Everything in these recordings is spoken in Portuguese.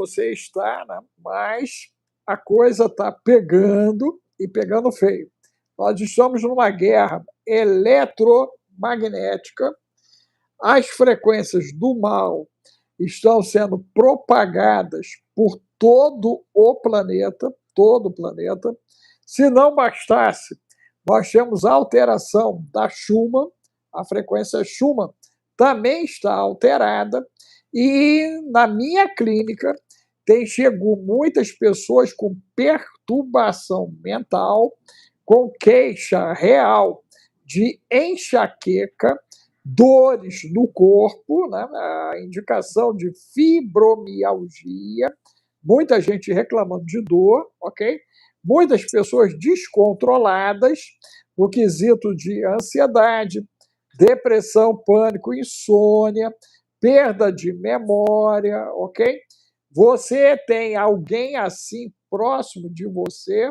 você está, né? Mas a coisa está pegando e pegando feio. Nós estamos numa guerra eletromagnética, as frequências do mal estão sendo propagadas por todo o planeta. Se não bastasse, nós temos a alteração da Schumann, a frequência Schumann também está alterada, e na minha clínica chegou muitas pessoas com perturbação mental, com queixa real de enxaqueca, dores no corpo, né? A indicação de fibromialgia, muita gente reclamando de dor, ok? Muitas pessoas descontroladas no quesito de ansiedade, depressão, pânico, insônia, perda de memória, ok? Você tem alguém assim próximo de você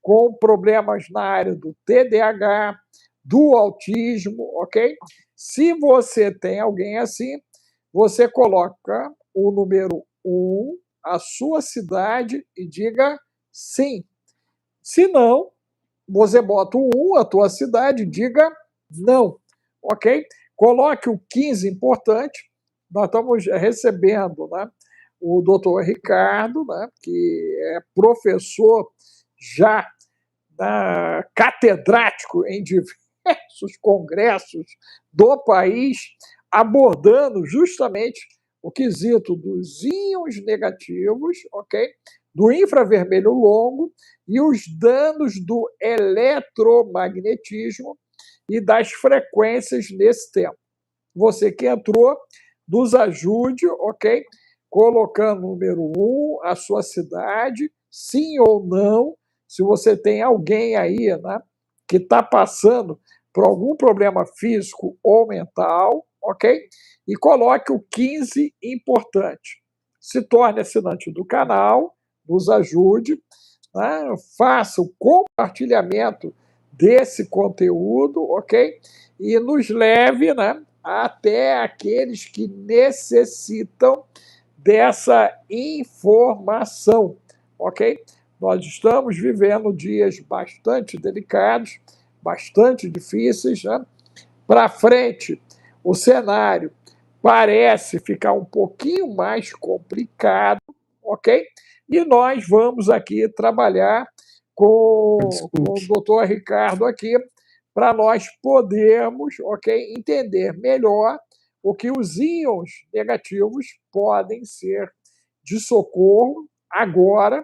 com problemas na área do TDAH, do autismo, ok? Se você tem alguém assim, você coloca o número 1, a sua cidade, e diga sim. Se não, você bota o 1, a tua cidade, e diga não, ok? Coloque o 15 importante. Nós estamos recebendo, né, o doutor Ricardo, né, que é professor já catedrático em diversos congressos do país, abordando justamente o quesito dos íons negativos, ok? Do infravermelho longo e os danos do eletromagnetismo e das frequências nesse tempo. Você que entrou, nos ajude, ok? Colocando o número 1, a sua cidade, sim ou não, se você tem alguém aí, né, que está passando por algum problema físico ou mental, ok? E coloque o 15 importante. Se torne assinante do canal, nos ajude, né? Faça o compartilhamento desse conteúdo, ok? E nos leve, né, até aqueles que necessitam dessa informação, ok? Nós estamos vivendo dias bastante delicados, bastante difíceis, né? Para frente, o cenário parece ficar um pouquinho mais complicado, ok? E nós vamos aqui trabalhar com o doutor Ricardo aqui, para nós podermos, ok, entender melhor o que os íons negativos podem ser de socorro agora,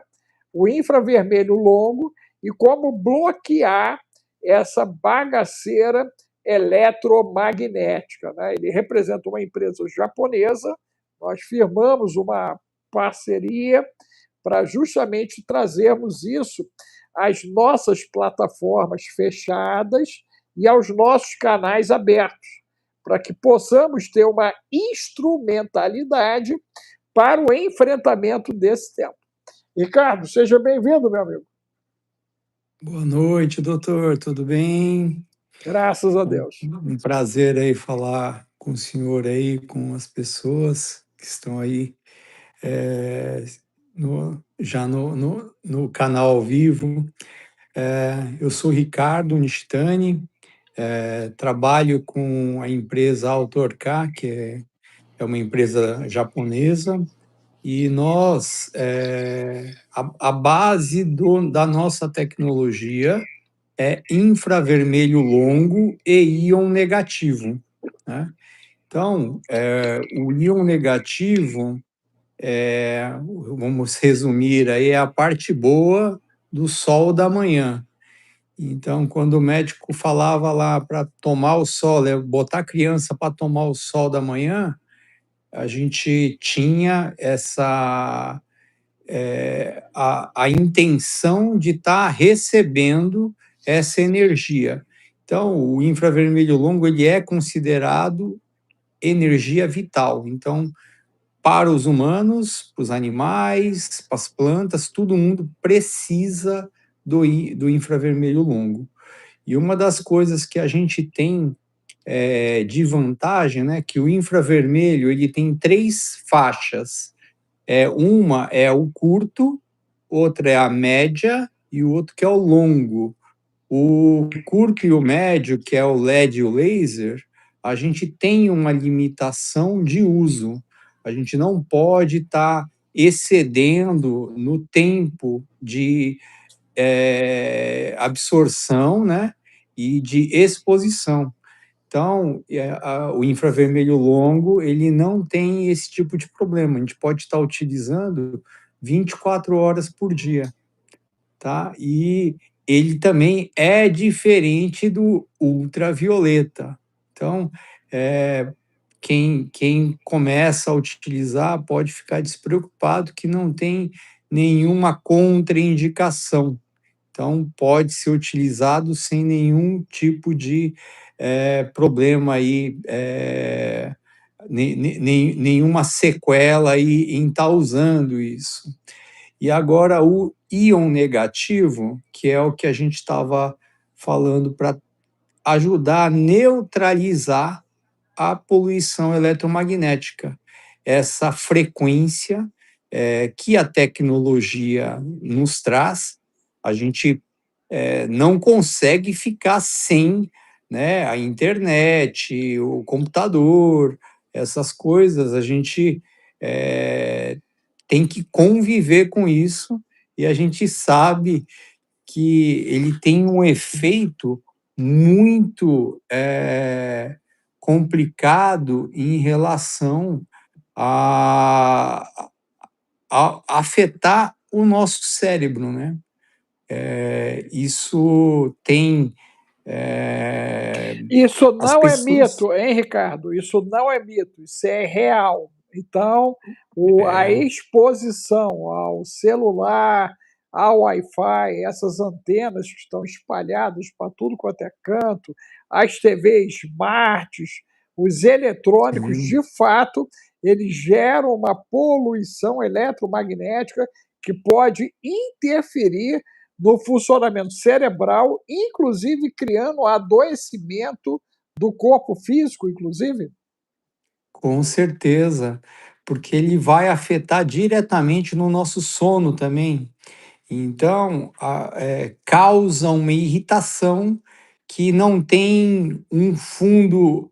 o infravermelho longo, e como bloquear essa bagaceira eletromagnética, né? Ele representa uma empresa japonesa, nós firmamos uma parceria para justamente trazermos isso às nossas plataformas fechadas e aos nossos canais abertos, para que possamos ter uma instrumentalidade para o enfrentamento desse tempo. Ricardo, seja bem-vindo, meu amigo. Boa noite, doutor, tudo bem? Graças a Deus. Um prazer aí falar com o senhor aí, com as pessoas que estão aí no canal ao vivo. Eu sou Ricardo Nishitani, trabalho com a empresa Autorcar, que é uma empresa japonesa, e nós, a base da nossa tecnologia é infravermelho longo e íon negativo, né? Então, o íon negativo, vamos resumir aí, é a parte boa do sol da manhã. Então, quando o médico falava lá para tomar o sol, botar a criança para tomar o sol da manhã, a gente tinha a intenção de estar recebendo essa energia. Então, o infravermelho longo ele é considerado energia vital. Então, para os humanos, para os animais, para as plantas, todo mundo precisa do infravermelho longo. E uma das coisas que a gente tem de vantagem, né, que o infravermelho ele tem 3 faixas Uma é o curto, outra é a média e o outro que é o longo. O curto e o médio, que é o LED e o laser, a gente tem uma limitação de uso. A gente não pode estar excedendo no tempo de absorção, né, e de exposição. Então, o infravermelho longo, ele não tem esse tipo de problema. A gente pode estar utilizando 24 horas por dia, tá? E ele também é diferente do ultravioleta. Então, quem começa a utilizar pode ficar despreocupado que não tem nenhuma contraindicação. Então, pode ser utilizado sem nenhum tipo de problema aí, nenhuma sequela aí em estar usando isso. E agora o íon negativo, que é o que a gente estava falando para ajudar a neutralizar a poluição eletromagnética, essa frequência que a tecnologia nos traz, a gente não consegue ficar sem, né, a internet, o computador, essas coisas, a gente tem que conviver com isso e a gente sabe que ele tem um efeito muito complicado em relação a, a afetar o nosso cérebro, né? Isso tem Isso as não é pessoas. mito, hein, Ricardo? Isso não é mito, isso é real. Então, a É, exposição ao celular, ao Wi-Fi, essas antenas que estão espalhadas para tudo quanto é canto, as TVs smarts, os eletrônicos, sim, de fato, eles geram uma poluição eletromagnética que pode interferir no funcionamento cerebral, inclusive criando adoecimento do corpo físico, inclusive. com certeza, porque ele vai afetar diretamente no nosso sono também. Então, causa uma irritação que não tem um fundo,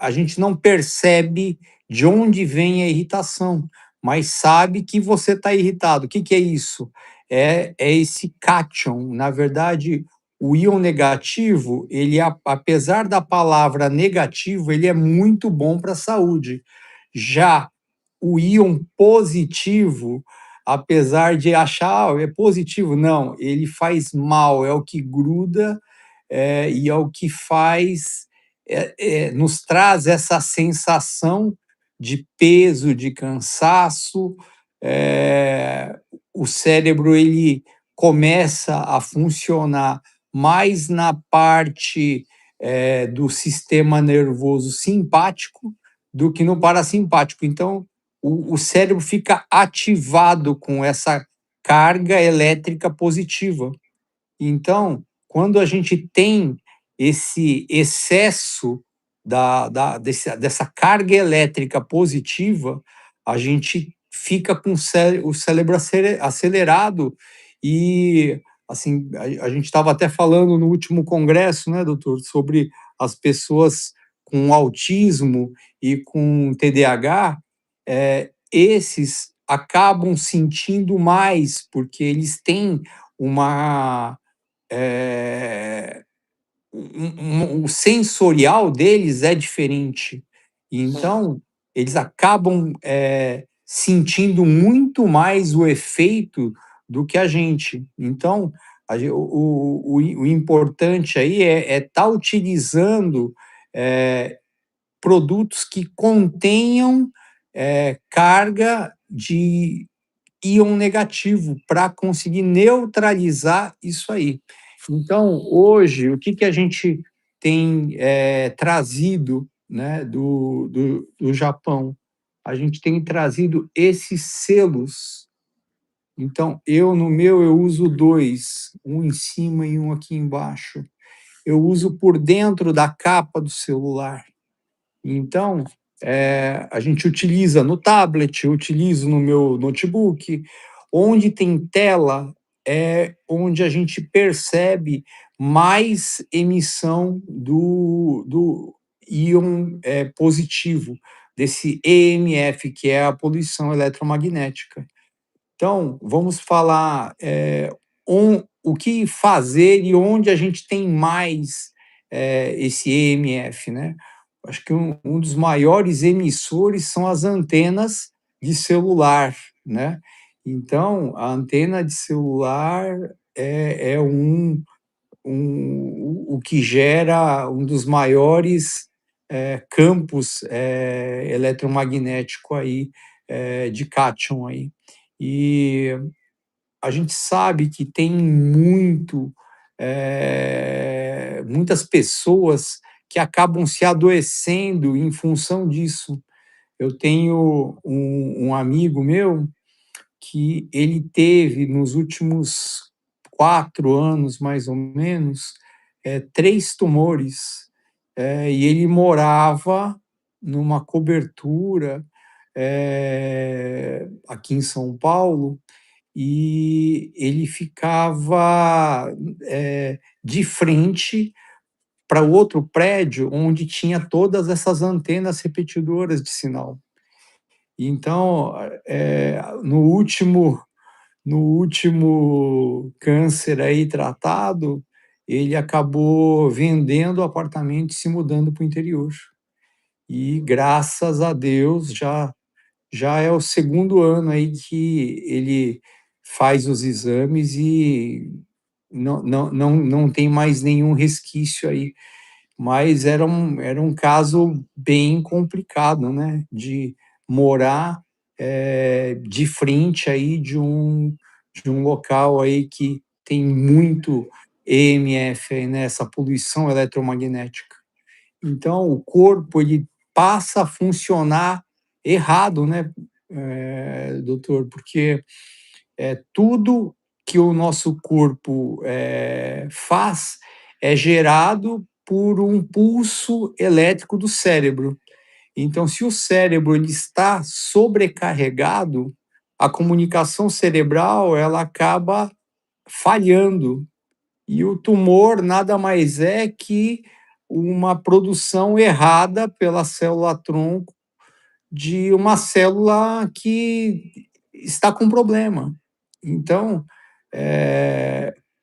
a gente não percebe de onde vem a irritação, mas sabe que você está irritado. O que, que é isso? É esse cátion. Na verdade, o íon negativo, ele, apesar da palavra negativo, ele é muito bom para a saúde. Já o íon positivo, apesar de achar, é positivo, não, ele faz mal, é o que gruda, e é o que faz, nos traz essa sensação de peso, de cansaço, o cérebro ele começa a funcionar mais na parte do sistema nervoso simpático do que no parasimpático. Então, o cérebro fica ativado com essa carga elétrica positiva. Então, quando a gente tem esse excesso dessa carga elétrica positiva, a gente fica com o cérebro acelerado e, assim, a gente estava até falando no último congresso, né, doutor, sobre as pessoas com autismo e com TDAH, esses acabam sentindo mais, porque eles têm uma o sensorial deles é diferente. Então, eles acabam sentindo muito mais o efeito do que a gente. Então, o importante aí é estar utilizando produtos que contenham carga de íon negativo para conseguir neutralizar isso aí. Então, hoje, o que, que a gente tem trazido, né, do Japão? A gente tem trazido esses selos. Então, no meu, eu uso dois, um em cima e um aqui embaixo. Eu uso por dentro da capa do celular. Então, a gente utiliza no tablet, eu utilizo no meu notebook. Onde tem tela é onde a gente percebe mais emissão do íon positivo, desse EMF, que é a poluição eletromagnética. Então, vamos falar o que fazer e onde a gente tem mais esse EMF, né? Acho que um dos maiores emissores são as antenas de celular, né? Então, a antena de celular é o que gera um dos maiores campos eletromagnético aí, de cátion aí. E a gente sabe que tem muitas pessoas que acabam se adoecendo em função disso. Eu tenho um amigo meu que ele teve, nos últimos 4 anos, mais ou menos, 3 tumores, e ele morava numa cobertura aqui em São Paulo, e ele ficava de frente para o outro prédio onde tinha todas essas antenas repetidoras de sinal. Então, no último câncer aí tratado, ele acabou vendendo o apartamento e se mudando para o interior. E graças a Deus já é o segundo ano aí que ele faz os exames e não tem mais nenhum resquício aí. Mas era um caso bem complicado, né? De morar de frente aí de um local aí que tem muito EMF aí, né? Essa poluição eletromagnética. Então, o corpo ele passa a funcionar errado, né, doutor? Porque tudo que o nosso corpo faz é gerado por um pulso elétrico do cérebro. Então, se o cérebro ele está sobrecarregado, a comunicação cerebral ela acaba falhando. E o tumor nada mais é que uma produção errada pela célula-tronco de uma célula que está com problema. Então,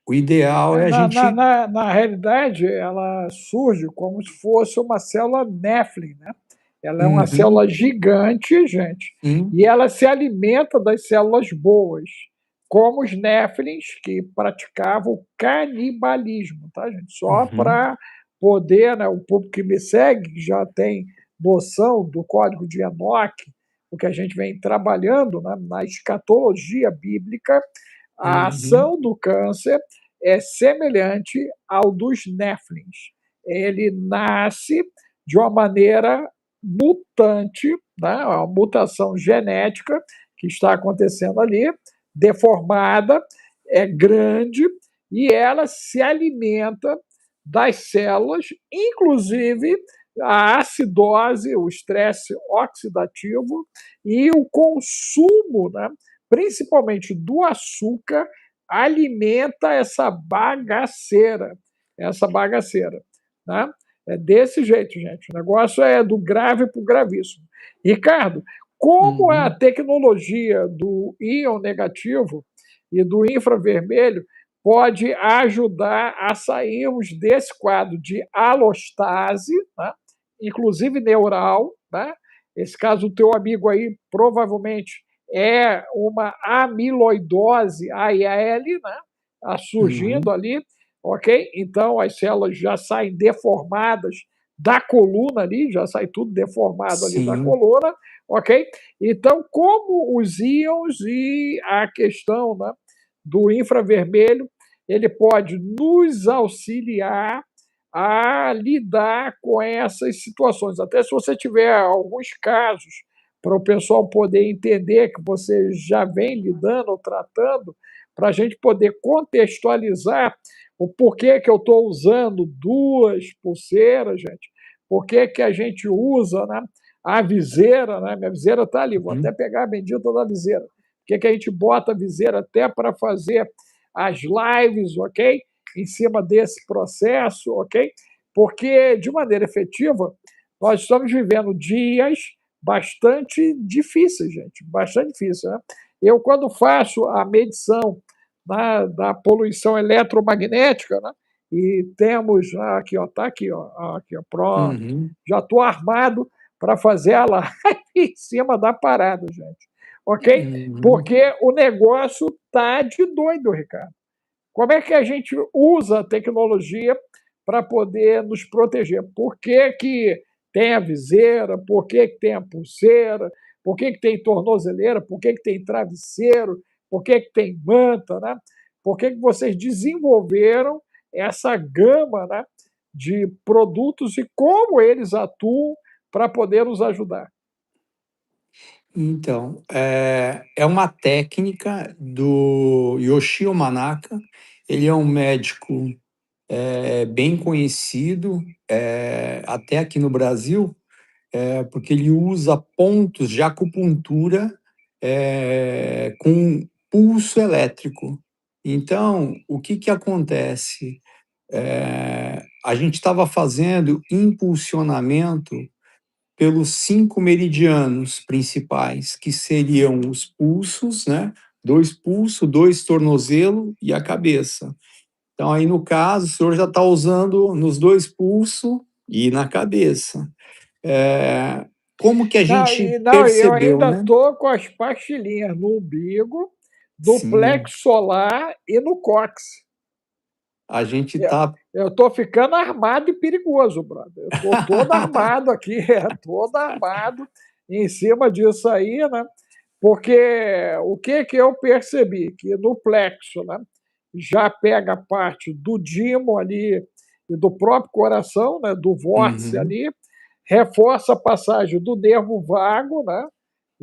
o ideal é a Na, na, gente. na, na realidade, ela surge como se fosse uma célula Nephilim, né? Ela é uma Uhum, célula gigante, gente, sim, e ela se alimenta das células boas, como os Néfilins, que praticavam canibalismo, tá, gente? Só uhum, para poder, né, o público que me segue, que já tem noção do código de Enoque, o que a gente vem trabalhando, né, na escatologia bíblica, a uhum, ação do câncer é semelhante ao dos Néfilins. Ele nasce de uma maneira mutante, né, uma mutação genética que está acontecendo ali, deformada, é grande, e ela se alimenta das células, inclusive a acidose, o estresse oxidativo e o consumo, né, principalmente do açúcar, alimenta essa bagaceira, né? É desse jeito, gente. O negócio é do grave para o gravíssimo. Ricardo, como a uhum, tecnologia do íon negativo e do infravermelho pode ajudar a sairmos desse quadro de alostase, né? Inclusive neural, né? Esse caso do teu amigo aí provavelmente é uma amiloidose AIL, né? Surgindo uhum, ali, ok? Então as células já saem deformadas da coluna ali, já sai tudo deformado ali da sim, coluna, ok? Então, como os íons e a questão, né, do infravermelho, ele pode nos auxiliar a lidar com essas situações. Até se você tiver alguns casos para o pessoal poder entender que você já vem lidando ou tratando, para a gente poder contextualizar o porquê que eu estou usando duas pulseiras, gente, por que a gente usa, né, a viseira, né? Minha viseira está ali, vou até Uhum. pegar a bendita da viseira. Por que a gente bota a viseira até para fazer as lives, ok? Em cima desse processo, ok? Porque, de maneira efetiva, nós estamos vivendo dias bastante difíceis, gente, bastante difíceis, né? Eu, quando faço a medição da poluição eletromagnética, né? E temos aqui, ó, tá aqui, ó, aqui, ó, pronto. Uhum. Já estou armado para fazer a live em cima da parada, gente. Ok? Uhum. Porque o negócio tá de doido, Ricardo. Como é que a gente usa a tecnologia para poder nos proteger? Por que, que tem a viseira? Por que, que tem a pulseira? Por que, que tem tornozeleira? Por que, que tem travesseiro? Por que, que tem manta? Né? Por que, que vocês desenvolveram essa gama, né, de produtos e como eles atuam para poder nos ajudar? Então, é uma técnica do Yoshio Manaka. Ele é um médico bem conhecido, até aqui no Brasil, porque ele usa pontos de acupuntura com pulso elétrico. Então, o que que acontece? A gente estava fazendo impulsionamento pelos 5 meridianos principais, que seriam os pulsos, né? 2 pulsos, 2 tornozelo e a cabeça. Então, aí no caso, o senhor já está usando nos 2 pulsos e na cabeça. Eh, Como que a Não, gente não, eu percebeu, ainda né? estou com as pastilhinhas no umbigo, no Sim, plexo solar e no cóccix. a gente Eu está. estou ficando armado e perigoso, brother. Eu estou todo armado aqui, todo armado em cima disso aí, né? Porque o que que eu percebi? Que no plexo, né, já pega a parte do dimo ali e do próprio coração, né, do vórtice Uhum, ali, reforça a passagem do nervo vago, né,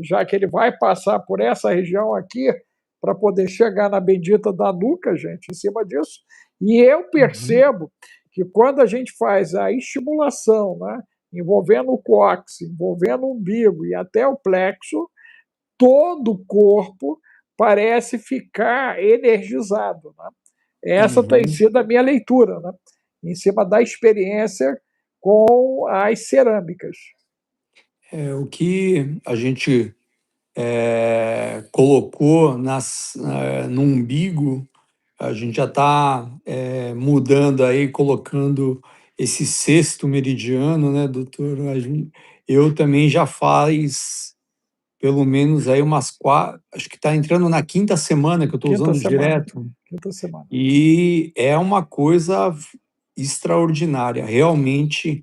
já que ele vai passar por essa região aqui para poder chegar na bendita da nuca, gente, em cima disso. E eu uhum, percebo que quando a gente faz a estimulação, né, envolvendo o cóccix, envolvendo o umbigo e até o plexo, todo o corpo parece ficar energizado, né? Essa tem uhum. sido a minha leitura, né? Em cima da experiência com as cerâmicas. O que a gente colocou no umbigo, a gente já está mudando aí, colocando esse sexto meridiano, né, doutor? Eu também já faz pelo menos aí umas 4, acho que está entrando na quinta semana que eu estou Quinta usando semana. direto, Quinta semana. e é uma coisa extraordinária. Realmente,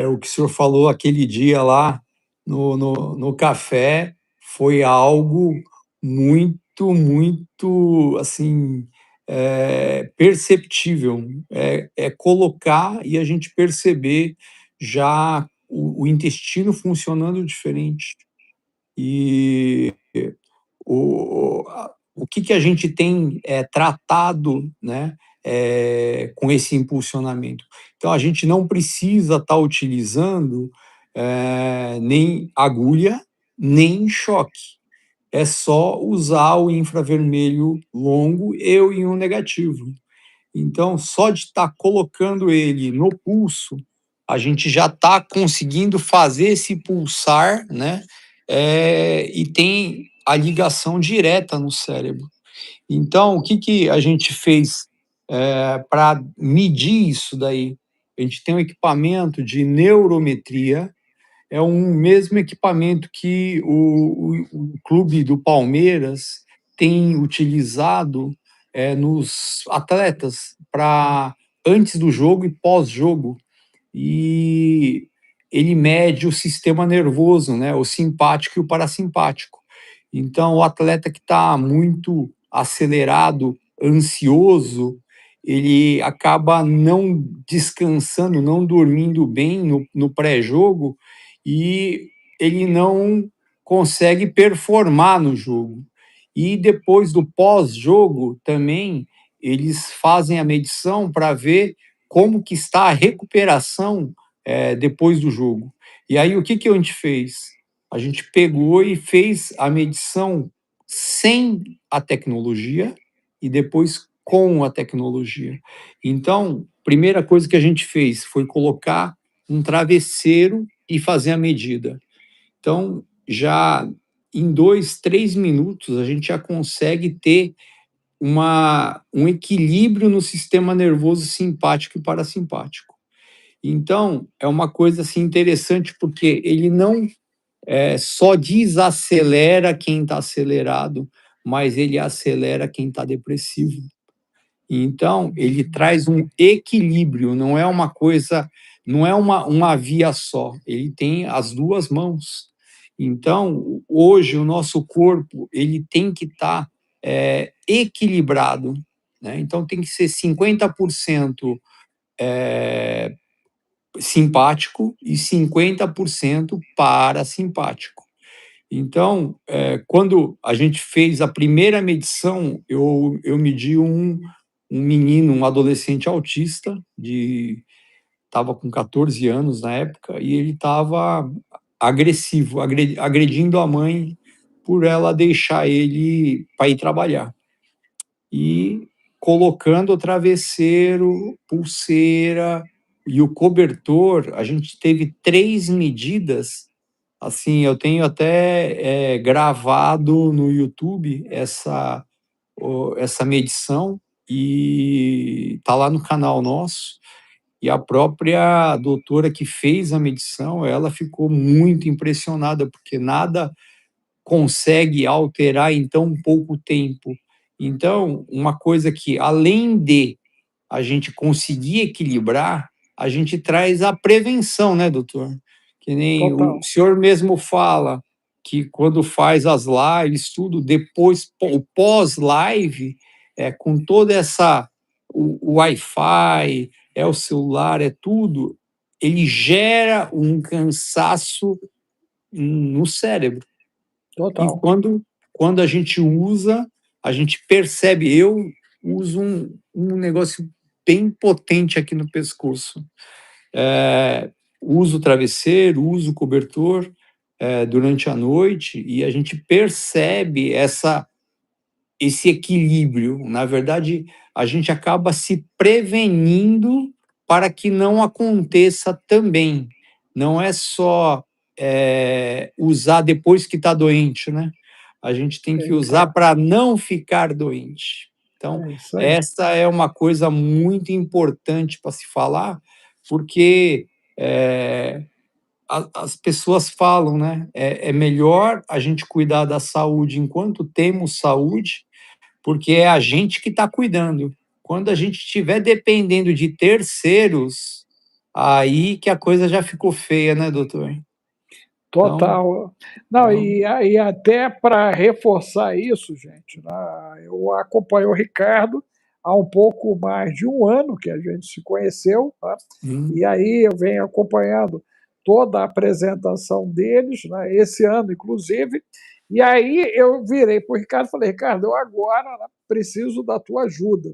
o que o senhor falou aquele dia lá no café foi algo muito, muito, assim, perceptível. É colocar e a gente perceber já o intestino funcionando diferente. E o que que a gente tem tratado, né, com esse impulsionamento. Então, a gente não precisa estar utilizando nem agulha, nem choque. É só usar o infravermelho longo e o íon negativo. Então, só de estar colocando ele no pulso, a gente já está conseguindo fazer esse pulsar, né? E tem a ligação direta no cérebro. Então, o que, que a gente fez para medir isso daí? A gente tem um equipamento de neurometria, é um mesmo equipamento que o clube do Palmeiras tem utilizado nos atletas para antes do jogo e pós-jogo. E ele mede o sistema nervoso, né, o simpático e o parasimpático. Então, o atleta que está muito acelerado, ansioso, ele acaba não descansando, não dormindo bem no pré-jogo e ele não consegue performar no jogo. E depois do pós-jogo também, eles fazem a medição para ver como que está a recuperação depois do jogo. E aí, o que que a gente fez? A gente pegou e fez a medição sem a tecnologia e depois com a tecnologia. Então, primeira coisa que a gente fez foi colocar um travesseiro e fazer a medida. Então, já em 2, 3 minutos, a gente já consegue ter um equilíbrio no sistema nervoso simpático e parasimpático. Então, é uma coisa assim, interessante, porque ele não só desacelera quem está acelerado, mas ele acelera quem está depressivo. Então, ele traz um equilíbrio, não é uma coisa, não é uma via só, ele tem as duas mãos. Então, hoje, o nosso corpo, ele tem que estar equilibrado, né? Então, tem que ser 50% simpático e 50% parasimpático. Então, quando a gente fez a primeira medição, eu medi um menino, um adolescente autista, estava com 14 anos na época, e ele estava agressivo, agredindo a mãe por ela deixar ele para ir trabalhar. E colocando o travesseiro, pulseira e o cobertor, a gente teve 3 medidas. Assim, eu tenho até gravado no YouTube essa medição e está lá no canal nosso. E a própria doutora que fez a medição, ela ficou muito impressionada, porque nada consegue alterar em tão pouco tempo. Então, uma coisa que, além de a gente conseguir equilibrar, a gente traz a prevenção, né, doutor? Que nem o Total. senhor mesmo fala que quando faz as lives, tudo, depois, o pós-live, com toda o Wi-Fi, o celular, é tudo, ele gera um cansaço no cérebro. E Total. quando a gente usa, a gente percebe. Eu uso um negócio bem potente aqui no pescoço. Uso o travesseiro, uso o cobertor durante a noite e a gente percebe esse equilíbrio. Na verdade, a gente acaba se prevenindo para que não aconteça também. Não é só usar depois que está doente, né? A gente tem que É isso aí. usar para não ficar doente. Então, É isso aí. essa é uma coisa muito importante para se falar, porque as pessoas falam, né? É melhor a gente cuidar da saúde enquanto temos saúde, porque é a gente que está cuidando. Quando a gente estiver dependendo de terceiros, aí que a coisa já ficou feia, né, doutor? Então, Total. Não, então e até para reforçar isso, gente, né, eu acompanho o Ricardo há um pouco mais de um ano que a gente se conheceu, tá? hum, E aí eu venho acompanhando toda a apresentação deles, né, esse ano, inclusive. E aí eu virei para o Ricardo e falei, Ricardo, eu agora, né, preciso da tua ajuda,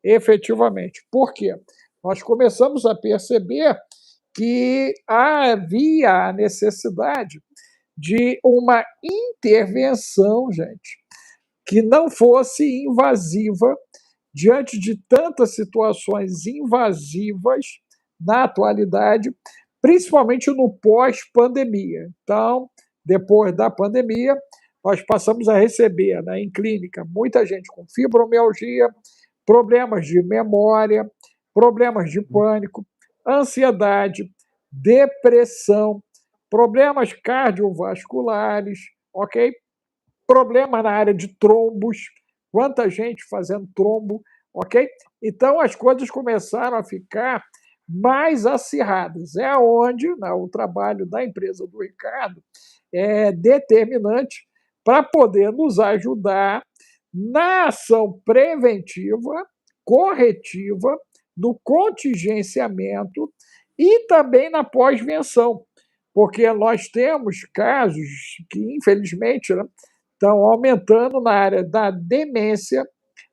efetivamente. Por quê? Nós começamos a perceber que havia a necessidade de uma intervenção, gente, que não fosse invasiva diante de tantas situações invasivas na atualidade, principalmente no pós-pandemia. Então, depois da pandemia, nós passamos a receber, né, em clínica muita gente com fibromialgia, problemas de memória, problemas de pânico, ansiedade, depressão, problemas cardiovasculares, ok? Problema na área de trombos, quanta gente fazendo trombo, ok? Então as coisas começaram a ficar mais acirradas. É onde, né, o trabalho da empresa do Ricardo é determinante para poder nos ajudar na ação preventiva, corretiva, no contingenciamento e também na pós-venção, porque nós temos casos que, infelizmente, né, estão aumentando na área da demência,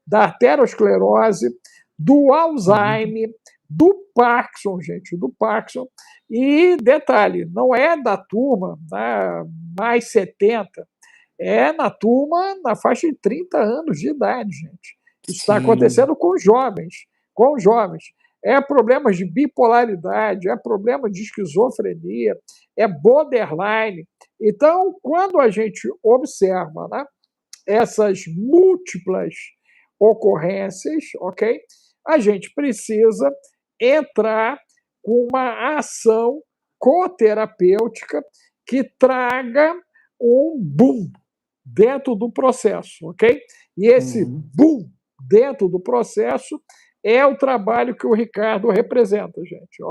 da arteriosclerose, do uhum, Alzheimer, do Parkinson, gente, do Parkinson. E detalhe, não é da turma, né, mais 70, é na turma na faixa de 30 anos de idade, gente. Isso está Sim. acontecendo com jovens, com jovens. É problemas de bipolaridade, é problema de esquizofrenia, é borderline. Então, quando a gente observa, né, essas múltiplas ocorrências, ok? A gente precisa entrar com uma ação coterapêutica que traga um boom dentro do processo, ok? E esse Uhum. boom dentro do processo é o trabalho que o Ricardo representa, gente.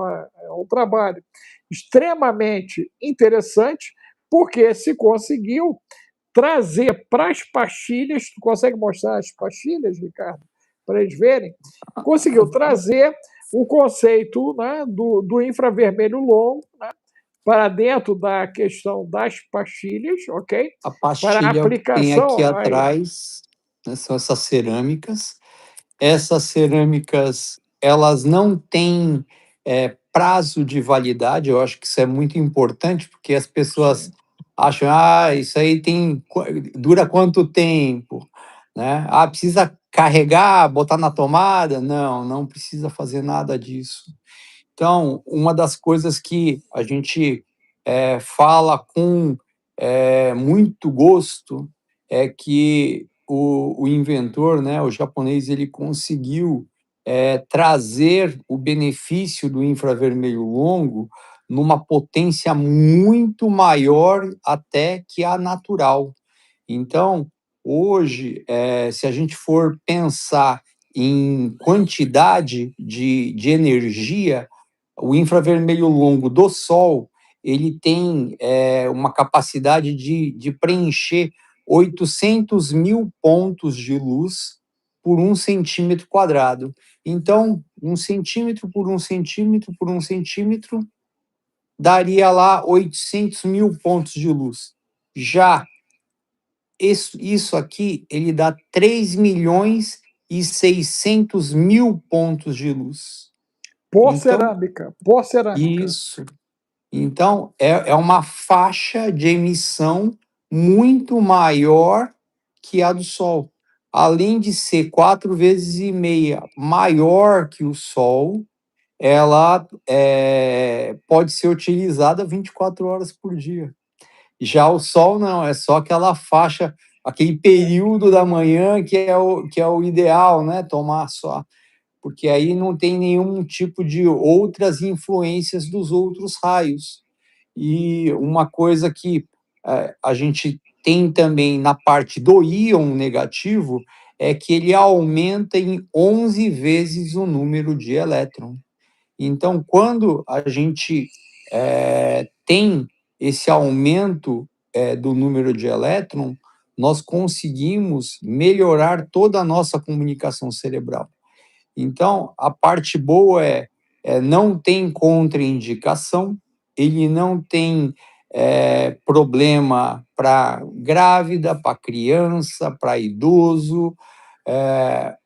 É um trabalho extremamente interessante, porque se conseguiu trazer para as pastilhas, tu consegue mostrar as pastilhas, Ricardo, para eles verem? Conseguiu trazer o conceito, né, do infravermelho longo, né, para dentro da questão das pastilhas, ok? A Para a pastilha é o que tem aqui aplicação. Aí, atrás, né, são essas cerâmicas. Essas cerâmicas, elas não têm prazo de validade, eu acho que isso é muito importante, porque as pessoas sim. acham, isso aí dura quanto tempo? Né? Precisa carregar, botar na tomada? Não, não precisa fazer nada disso. Então, uma das coisas que a gente fala com muito gosto é que o inventor, né, o japonês, ele conseguiu trazer o benefício do infravermelho longo numa potência muito maior até que a natural. Então, hoje, se a gente for pensar em quantidade de energia, o infravermelho longo do Sol, ele tem uma capacidade de preencher 800 mil pontos de luz por 1 centímetro quadrado. Então, 1 centímetro por 1 centímetro por 1 centímetro daria lá 800 mil pontos de luz. Já isso aqui, ele dá 3.600.000 pontos de luz. Por Então, cerâmica, por cerâmica. isso. Então, é uma faixa de emissão muito maior que a do Sol. Além de ser 4 vezes e meia maior que o Sol, ela pode ser utilizada 24 horas por dia. Já o Sol não, é só aquela faixa, aquele período da manhã que é o ideal, né? Tomar só, porque aí não tem nenhum tipo de outras influências dos outros raios. E uma coisa que a gente tem também na parte do íon negativo é que ele aumenta em 11 vezes o número de elétrons. Então, quando a gente tem esse aumento do número de elétrons, nós conseguimos melhorar toda a nossa comunicação cerebral. Então, a parte boa não tem contraindicação, ele não tem problema para grávida, para criança, para idoso.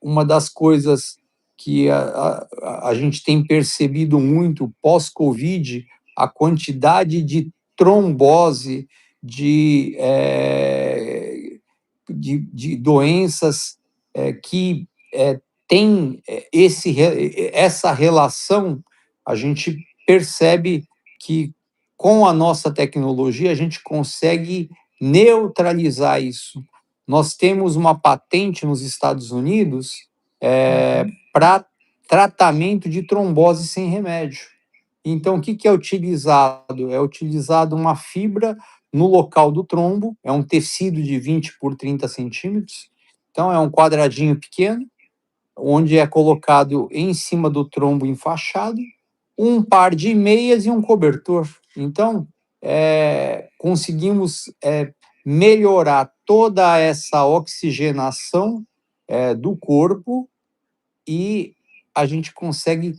Uma das coisas que a gente tem percebido muito pós-Covid, a quantidade de trombose, de doenças que tem essa relação, a gente percebe que com a nossa tecnologia a gente consegue neutralizar isso. Nós temos uma patente nos Estados Unidos para tratamento de trombose sem remédio. Então, o que é utilizado? É utilizado uma fibra no local do trombo, é um tecido de 20 por 30 centímetros, então é um quadradinho pequeno, onde é colocado em cima do trombo enfaixado um par de meias e um cobertor. Então, conseguimos melhorar toda essa oxigenação do corpo e a gente consegue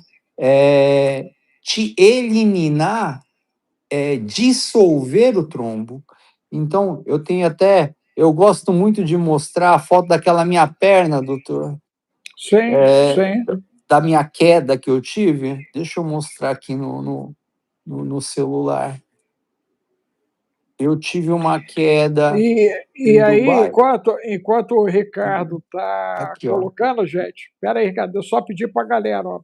te eliminar, dissolver o trombo. Então, eu gosto muito de mostrar a foto daquela minha perna, doutor, Sim, sim. da minha queda que eu tive? Deixa eu mostrar aqui no celular. Eu tive uma queda E em aí, Dubai. enquanto o Ricardo está Aqui, ó, colocando, gente, espera aí, Ricardo, eu só pedi para a galera, ó,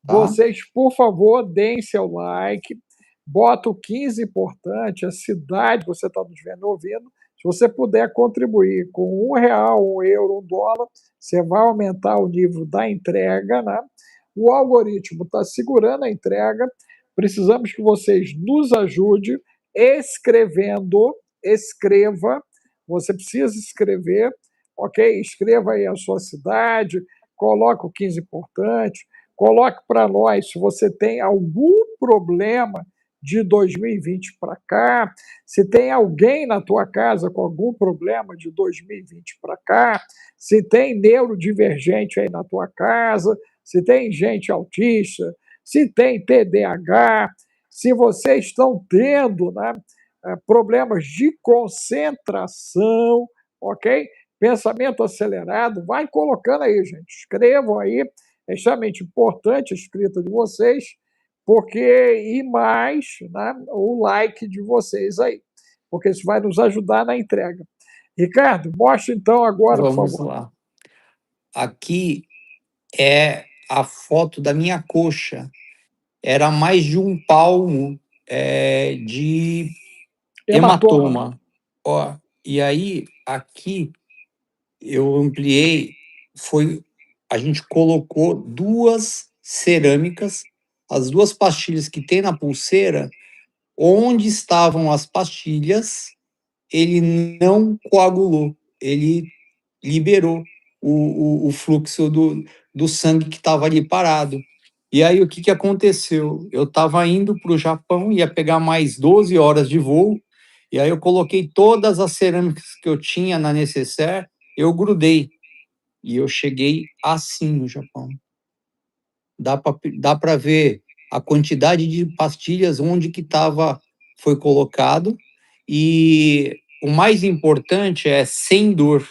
tá? vocês, por favor, deem seu like, bota o 15 importante, a cidade, você está nos vendo ouvindo, se você puder contribuir com R$ 1, €1, $1, você vai aumentar o nível da entrega, né? O algoritmo está segurando a entrega, precisamos que vocês nos ajudem escrevendo, escreva, você precisa escrever, ok? Escreva aí a sua cidade, coloque o 15 importante, coloque para nós se você tem algum problema de 2020 para cá, se tem alguém na tua casa com algum problema de 2020 para cá, se tem neurodivergente aí na tua casa, se tem gente autista, se tem TDAH, se vocês estão tendo, né, problemas de concentração, ok? Pensamento acelerado, vai colocando aí, gente. Escrevam aí, é extremamente importante a escrita de vocês, porque e mais, né, o like de vocês aí, porque isso vai nos ajudar na entrega. Ricardo, mostra então agora, por Vamos favor. lá. Aqui é a foto da minha coxa. Era mais de um palmo de Hematoma. hematoma. Ó, e aí, aqui, eu ampliei, a gente colocou 2 cerâmicas, as 2 pastilhas que tem na pulseira, onde estavam as pastilhas, ele não coagulou, ele liberou o fluxo do sangue que estava ali parado. E aí, o que que aconteceu? Eu estava indo para o Japão, ia pegar mais 12 horas de voo, e aí eu coloquei todas as cerâmicas que eu tinha na necessaire, eu grudei, e eu cheguei assim no Japão. Dá para ver a quantidade de pastilhas onde que estava, foi colocado, e o mais importante é sem dor.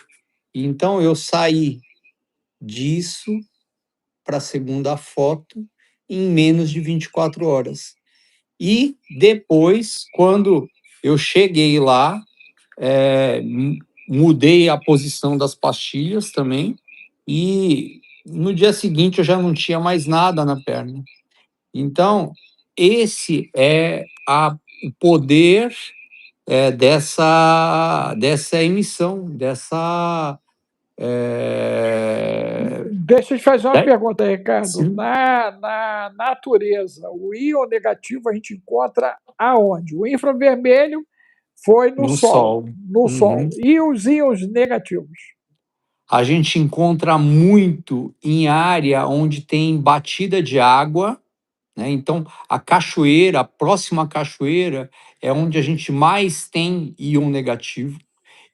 Então eu saí disso para a segunda foto em menos de 24 horas. E depois, quando eu cheguei lá, mudei a posição das pastilhas também, e no dia seguinte eu já não tinha mais nada na perna. Então, esse é o poder dessa emissão, dessa. Deixa eu te fazer uma pergunta, Ricardo. Sim, Na natureza, o íon negativo a gente encontra aonde? O infravermelho foi no no Sol, sol. no Sol. Uhum. E os íons negativos? A gente encontra muito em área onde tem batida de água, né? Então, a cachoeira, a próxima cachoeira, é onde a gente mais tem íon negativo.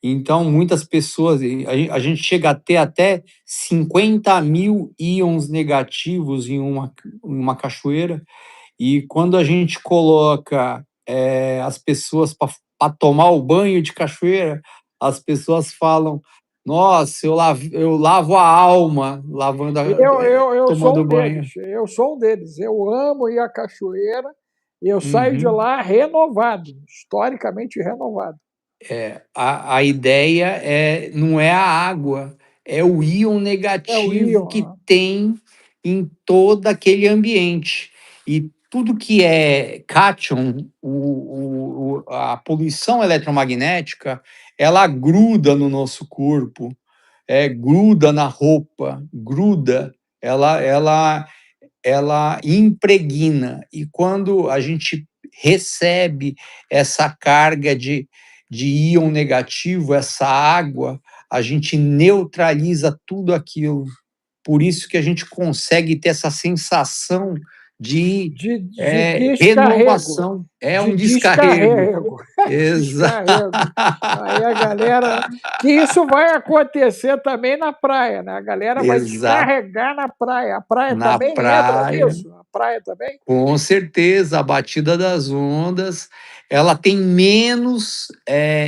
Então, muitas pessoas, a gente chega a ter até 50.000 íons negativos em uma cachoeira, e quando a gente coloca as pessoas para tomar o banho de cachoeira, as pessoas falam: Nossa, eu lavo a alma Eu sou tomando um banho. deles, eu sou um deles. Eu amo ir à cachoeira e eu saio de Uhum. lá renovado, historicamente renovado. A ideia não é a água, é o íon É o negativo íon. que tem em todo aquele ambiente. E tudo que é cátion, a poluição eletromagnética, ela gruda no nosso corpo, gruda na roupa, gruda, ela impregna. E quando a gente recebe essa carga de íon negativo, essa água, a gente neutraliza tudo aquilo. Por isso que a gente consegue ter essa sensação de De descarrego, renovação. É de um descarrego. descarrego, Exato. descarrego. Aí a galera, que isso vai acontecer também na praia, né? A galera vai Exato. descarregar na praia. A praia Na também entra praia. nisso? A praia também? Com certeza, a batida das ondas, ela tem menos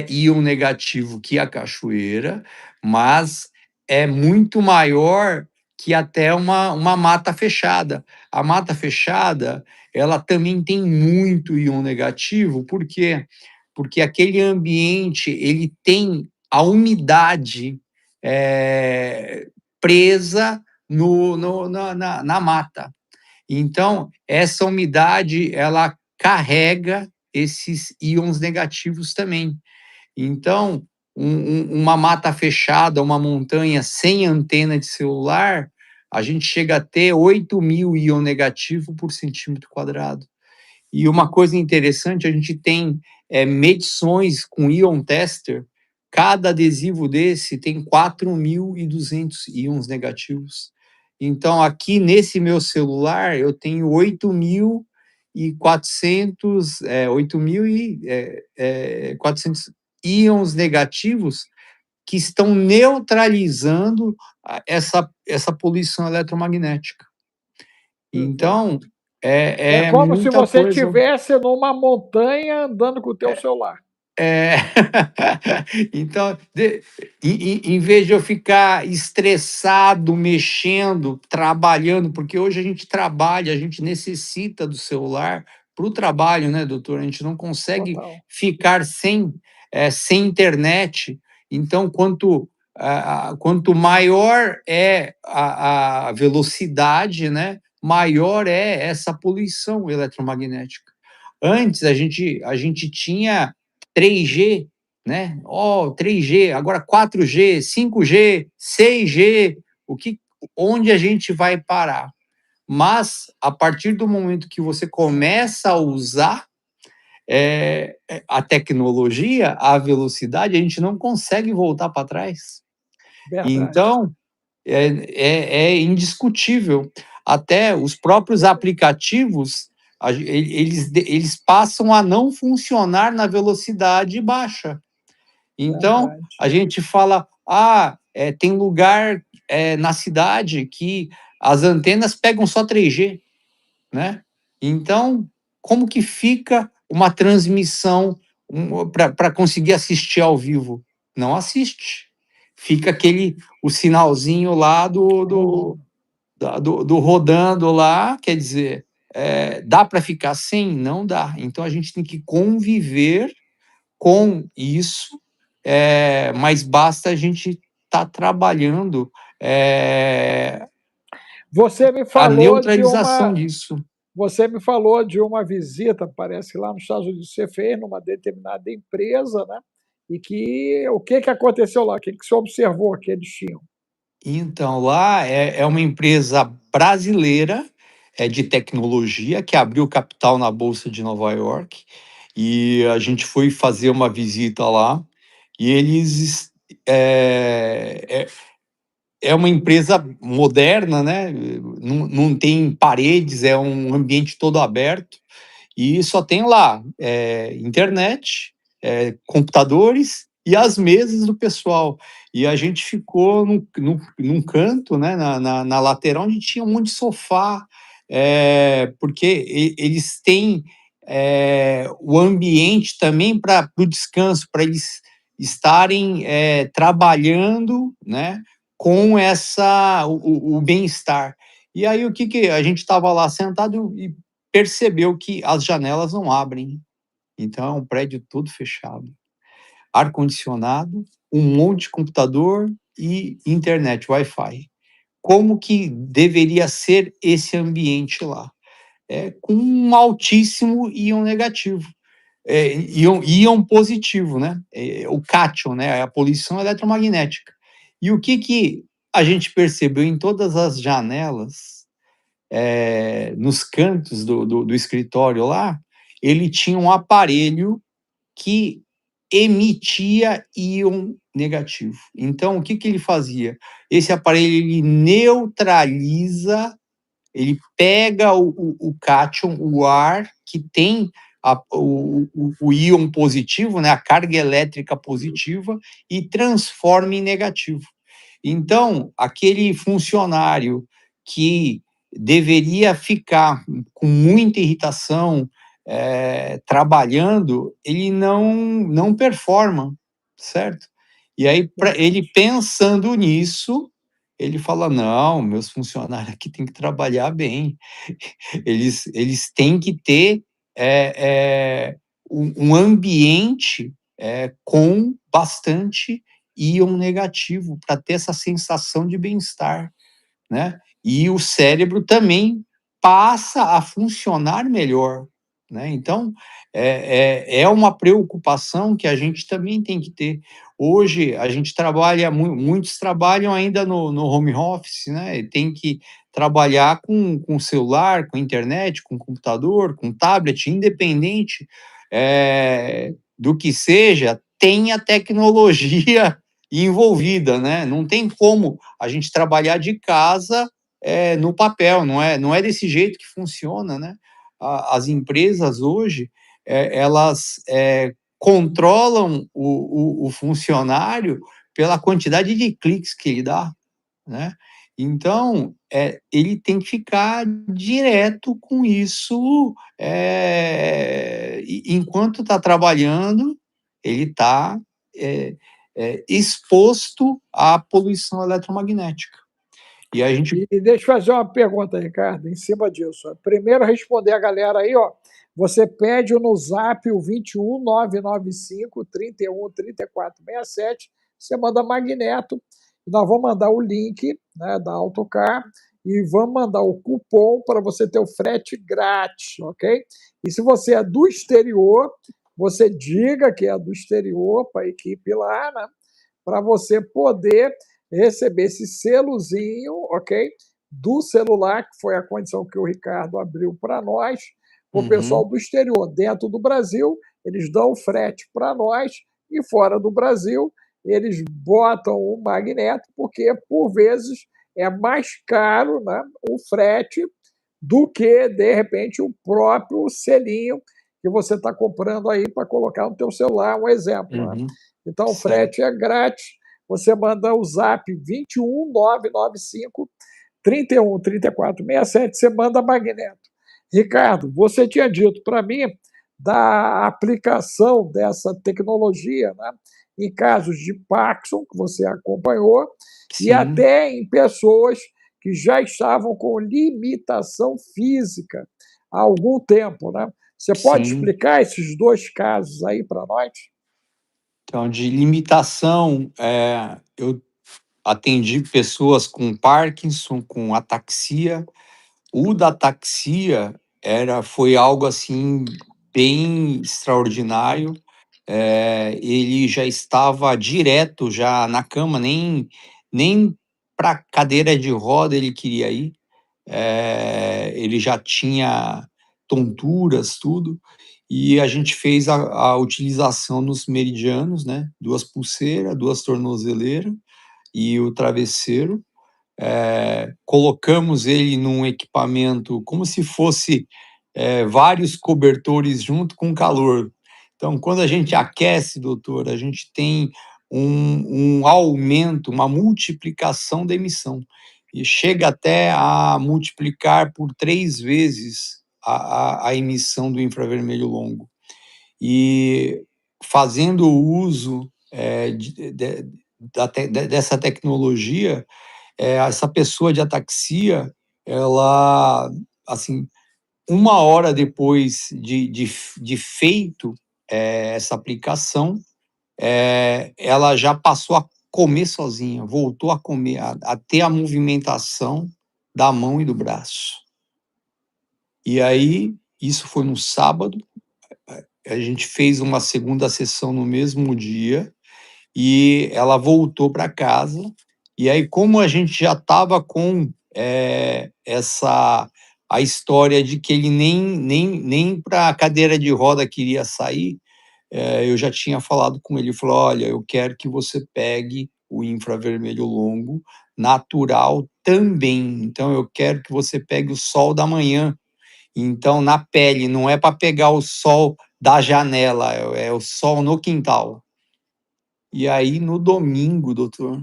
íon negativo que a cachoeira, mas é muito maior que até uma mata fechada. A mata fechada, ela também tem muito íon negativo, por quê? Porque aquele ambiente, ele tem a umidade presa na mata. Então, essa umidade, ela carrega esses íons negativos também. Então, uma mata fechada, uma montanha sem antena de celular, a gente chega a ter 8.000 íon negativo por centímetro quadrado. E uma coisa interessante, a gente tem medições com íon tester, cada adesivo desse tem 4.200 íons negativos. Então, aqui nesse meu celular, eu tenho 8.400 íons negativos que estão neutralizando essa poluição eletromagnética. Então, É é como se muita você coisa. estivesse numa montanha andando com o teu celular. É, então, em vez de eu ficar estressado, mexendo, trabalhando, porque hoje a gente trabalha, a gente necessita do celular para o trabalho, né, doutor? A gente não consegue Total. ficar sem internet. Então, quanto maior é a velocidade, né, maior é essa poluição eletromagnética. Antes, a gente tinha 3G, né? 3G, agora 4G, 5G, 6G, onde a gente vai parar? Mas a partir do momento que você começa a usar a tecnologia, a velocidade, a gente não consegue voltar para trás. Verdade. Então, é indiscutível. Até os próprios aplicativos, eles passam a não funcionar na velocidade baixa. Então, Verdade. a gente fala, tem lugar na cidade que as antenas pegam só 3G, né? Então, como que fica uma transmissão para conseguir assistir ao vivo? Não assiste. Fica o sinalzinho lá Rolando. do rodando lá, quer dizer, dá para ficar sem? Não dá. Então, a gente tem que conviver com isso, mas basta a gente estar trabalhando Você me a falou de neutralização uma disso. Você me falou de uma visita, parece que lá nos Estados Unidos você fez numa determinada empresa, né? E que o que aconteceu lá? O que você observou que eles tinham? Então, lá é uma empresa brasileira de tecnologia que abriu capital na Bolsa de Nova York e a gente foi fazer uma visita lá e eles é uma empresa moderna, né? Não tem paredes, é um ambiente todo aberto e só tem lá internet, computadores e as mesas do pessoal. E a gente ficou num canto, né, na lateral, onde tinha um monte de sofá, porque eles têm o ambiente também para o descanso, para eles estarem trabalhando, né, com o bem-estar. E aí o que a gente estava lá sentado e percebeu que as janelas não abrem. Então é um prédio todo fechado, ar-condicionado, um monte de computador e internet, Wi-Fi. Como que deveria ser esse ambiente lá? Com um altíssimo íon negativo. Íon positivo, né? O cátion, né? A poluição eletromagnética. E o que a gente percebeu em todas as janelas, nos cantos do escritório lá, ele tinha um aparelho que emitia íon negativo. Então, o que ele fazia? Esse aparelho ele neutraliza, ele pega o cátion, o ar que tem o íon positivo, né, a carga elétrica positiva, e transforma em negativo. Então, aquele funcionário que deveria ficar com muita irritação trabalhando, ele não performa, certo? E aí, ele pensando nisso, ele fala: "Não, meus funcionários aqui têm que trabalhar bem, eles têm que ter, um ambiente, com bastante íon negativo, para ter essa sensação de bem-estar", né. E o cérebro também passa a funcionar melhor, né. Então, é uma preocupação que a gente também tem que ter. Hoje a gente trabalha muitos trabalham ainda no home office, né, e tem que trabalhar com celular, com internet, com computador, com tablet, independente, do que seja, tem a tecnologia envolvida, né. Não tem como a gente trabalhar de casa, no papel, não é desse jeito que funciona, né. As empresas hoje, elas, controlam o funcionário pela quantidade de cliques que ele dá, né. Então, ele tem que ficar direto com isso, enquanto está trabalhando, ele está, exposto à poluição eletromagnética. E a gente E deixa eu fazer uma pergunta, Ricardo, em cima disso. Primeiro, responder a galera aí, ó. Você pede no Zap o 21995 31 34 67, você manda Magneto, e nós vamos mandar o link, né, da Autocar e vamos mandar o cupom para você ter o frete grátis, ok? E se você é do exterior, você diga que é do exterior para a equipe lá, né? Para você poder receber esse selozinho, ok? Do celular, que foi a condição que o Ricardo abriu para nós, para o pessoal Uhum, do exterior. Dentro do Brasil, eles dão o frete para nós, e fora do Brasil, eles botam o magneto, porque, por vezes, é mais caro, né, o frete do que, de repente, o próprio selinho que você está comprando aí para colocar no teu celular, um exemplo. Né? uhum. Então, o Certo. frete é grátis. Você manda o zap 21995 31 34 67, você manda Magneto. Ricardo, você tinha dito para mim da aplicação dessa tecnologia, né, em casos de Parkinson, que você acompanhou, e Sim, até em pessoas que já estavam com limitação física há algum tempo. Né? Você pode sim. explicar esses dois casos aí para nós? Então, de limitação, eu atendi pessoas com Parkinson, com ataxia. O da ataxia foi algo, assim, bem extraordinário. Ele já estava direto já na cama, nem para cadeira de roda ele queria ir. Ele já tinha tonturas, tudo, e a gente fez a utilização nos meridianos, né, 2 pulseira, 2 tornozeleira e o travesseiro. Colocamos ele num equipamento como se fosse, vários cobertores junto com calor. Então, quando a gente aquece, doutor, a gente tem um aumento, uma multiplicação da emissão, e chega até a multiplicar por 3 vezes a emissão do infravermelho longo. E fazendo o uso, dessa tecnologia, essa pessoa de ataxia, ela, assim, 1 hora depois de feito, essa aplicação, ela já passou a comer sozinha, voltou a comer, a ter a movimentação da mão e do braço. E aí, isso foi no sábado, a gente fez uma segunda sessão no mesmo dia, e ela voltou para casa. E aí, como a gente já estava com, essa a história de que ele nem para a cadeira de roda queria sair, eu já tinha falado com ele, falou: "Olha, eu quero que você pegue o infravermelho longo natural também, então eu quero que você pegue o sol da manhã, então na pele, não é para pegar o sol da janela, é o sol no quintal". E aí, no domingo, doutor,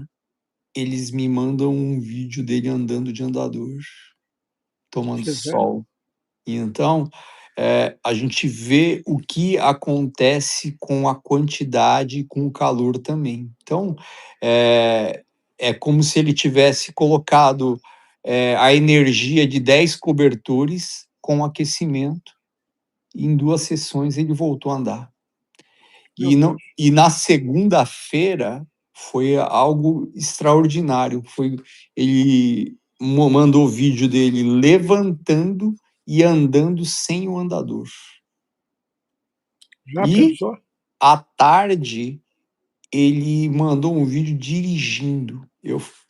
eles me mandam um vídeo dele andando de andador, tomando Quer dizer, sol. E então, a gente vê o que acontece com a quantidade e com o calor também. Então, eh, é como se ele tivesse colocado a energia de 10 cobertores com aquecimento, e em 2 sessões ele voltou a andar. Meu Deus. E na segunda-feira foi algo extraordinário. Ele mandou o vídeo dele levantando e andando sem o andador. Já E pensou? à tarde ele mandou um vídeo dirigindo.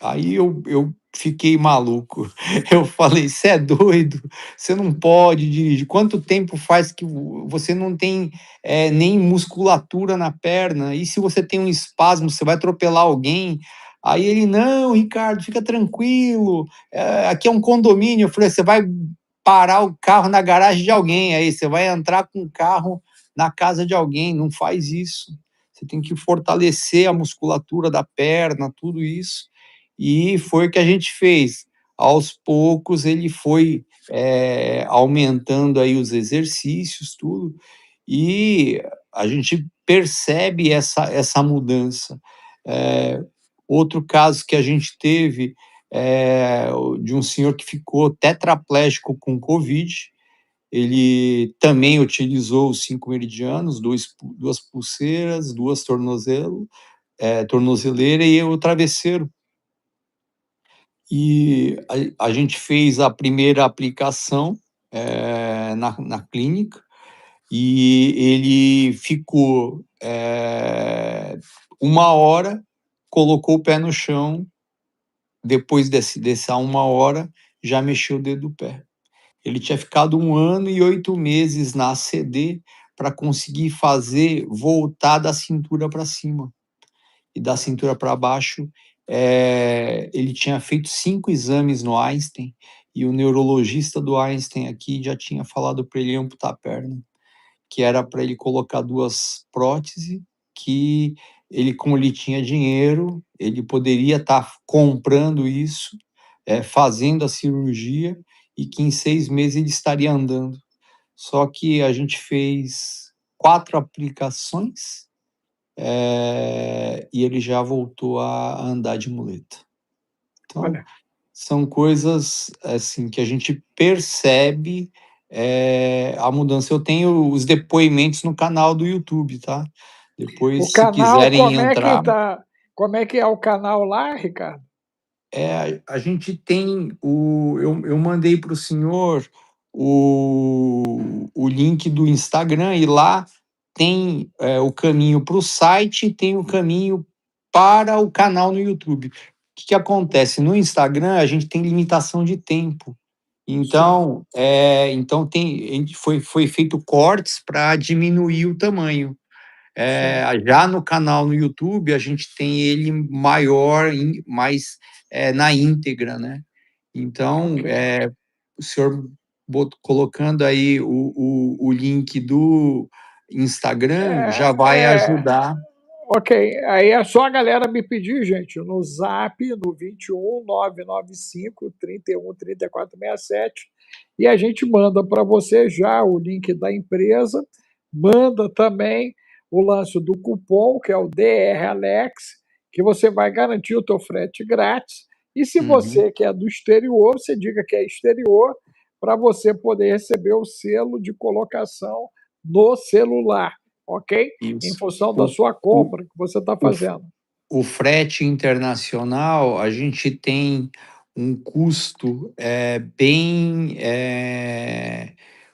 Aí eu fiquei maluco. Eu falei: "Você é doido? Você não pode dirigir. Quanto tempo faz que você não tem nem musculatura na perna? E se você tem um espasmo, você vai atropelar alguém?" Aí ele: "Não, Ricardo, fica tranquilo. Aqui é um condomínio." Eu falei: "Você vai parar o carro na garagem de alguém, aí você vai entrar com o carro na casa de alguém. Não faz isso. Você tem que fortalecer a musculatura da perna, tudo isso." E foi o que a gente fez. Aos poucos ele foi aumentando aí os exercícios, tudo, e a gente percebe essa mudança. Outro caso que a gente teve de um senhor que ficou tetraplégico com Covid. Ele também utilizou os 5 meridianos, duas pulseiras, duas tornozeleira e o travesseiro. E a gente fez a primeira aplicação na clínica, e ele ficou 1 hora, colocou o pé no chão, depois dessa 1 hora, já mexeu o dedo do pé. Ele tinha ficado 1 ano e 8 meses na ACD para conseguir fazer voltar da cintura para cima. E da cintura para baixo, ele tinha feito 5 exames no Einstein, e o neurologista do Einstein aqui já tinha falado para ele amputar a perna, que era para ele colocar 2 próteses, que ele, como ele tinha dinheiro, ele poderia estar comprando isso, fazendo a cirurgia, e que em 6 meses ele estaria andando. Só que a gente fez 4 aplicações, e ele já voltou a andar de muleta. Então, Olha, são coisas assim que a gente percebe a mudança. Eu tenho os depoimentos no canal do YouTube, tá? o Depois, se canal, quiserem como é que entrar, tá? Como é que é o canal lá, Ricardo? a gente tem eu mandei para o senhor o link do Instagram, e lá tem o caminho para o site e tem o caminho para o canal no YouTube. O que acontece? No Instagram, a gente tem limitação de tempo. Sim, Então foi feito cortes para diminuir o tamanho. sim, Já no canal no YouTube, a gente tem ele maior, mais na íntegra, né? Então, ok. o senhor colocando aí o link do Instagram já É, vai ajudar. ok, aí é só a galera me pedir, gente, no Zap, no 21 995 31 34 67, e a gente manda para você já o link da empresa, manda também o lance do cupom, que é o DR Alex, que você vai garantir o teu frete grátis. E se Uhum, você que é do exterior, você diga que é exterior, para você poder receber o selo de colocação no celular, ok? Em isso. função da O, sua o, compra que você está o, fazendo. o frete internacional, a gente tem um custo bem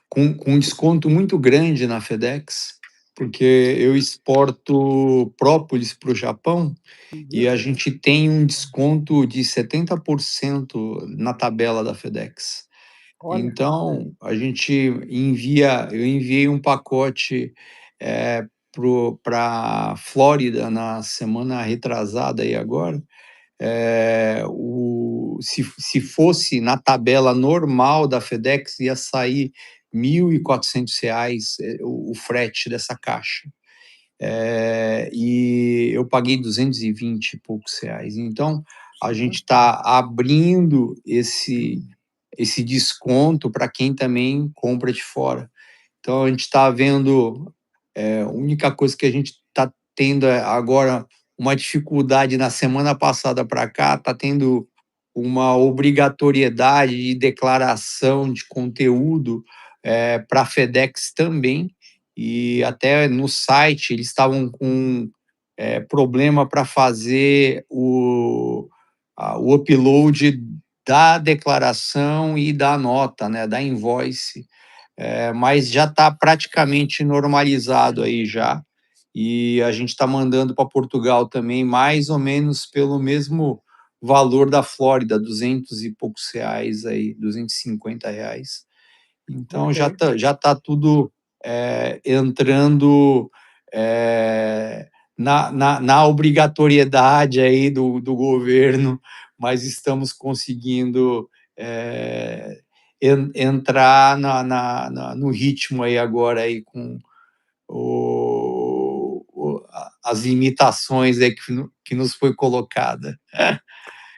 com um desconto muito grande na FedEx, porque eu exporto própolis para o Japão, e a Isso. gente tem um desconto de 70% na tabela da FedEx. Olha, Então, eu enviei um pacote para Flórida na semana retrasada aí agora. Se fosse na tabela normal da FedEx, ia sair R$ 1.400 o frete dessa caixa. E eu paguei 220 e poucos reais. Então, a gente está abrindo esse desconto para quem também compra de fora. Então, a gente está vendo, a única coisa que a gente está tendo agora uma dificuldade na semana passada para cá, está tendo uma obrigatoriedade de declaração de conteúdo para a FedEx também, e até no site eles estavam com problema para fazer o upload da declaração e da nota, né, da invoice, mas já está praticamente normalizado aí já, e a gente está mandando para Portugal também mais ou menos pelo mesmo valor da Flórida, 200 e poucos reais aí, R$ 250. Então Ok. já tá tudo entrando na obrigatoriedade aí do governo, mas estamos conseguindo entrar no ritmo aí agora aí com as limitações aí que nos foi colocada.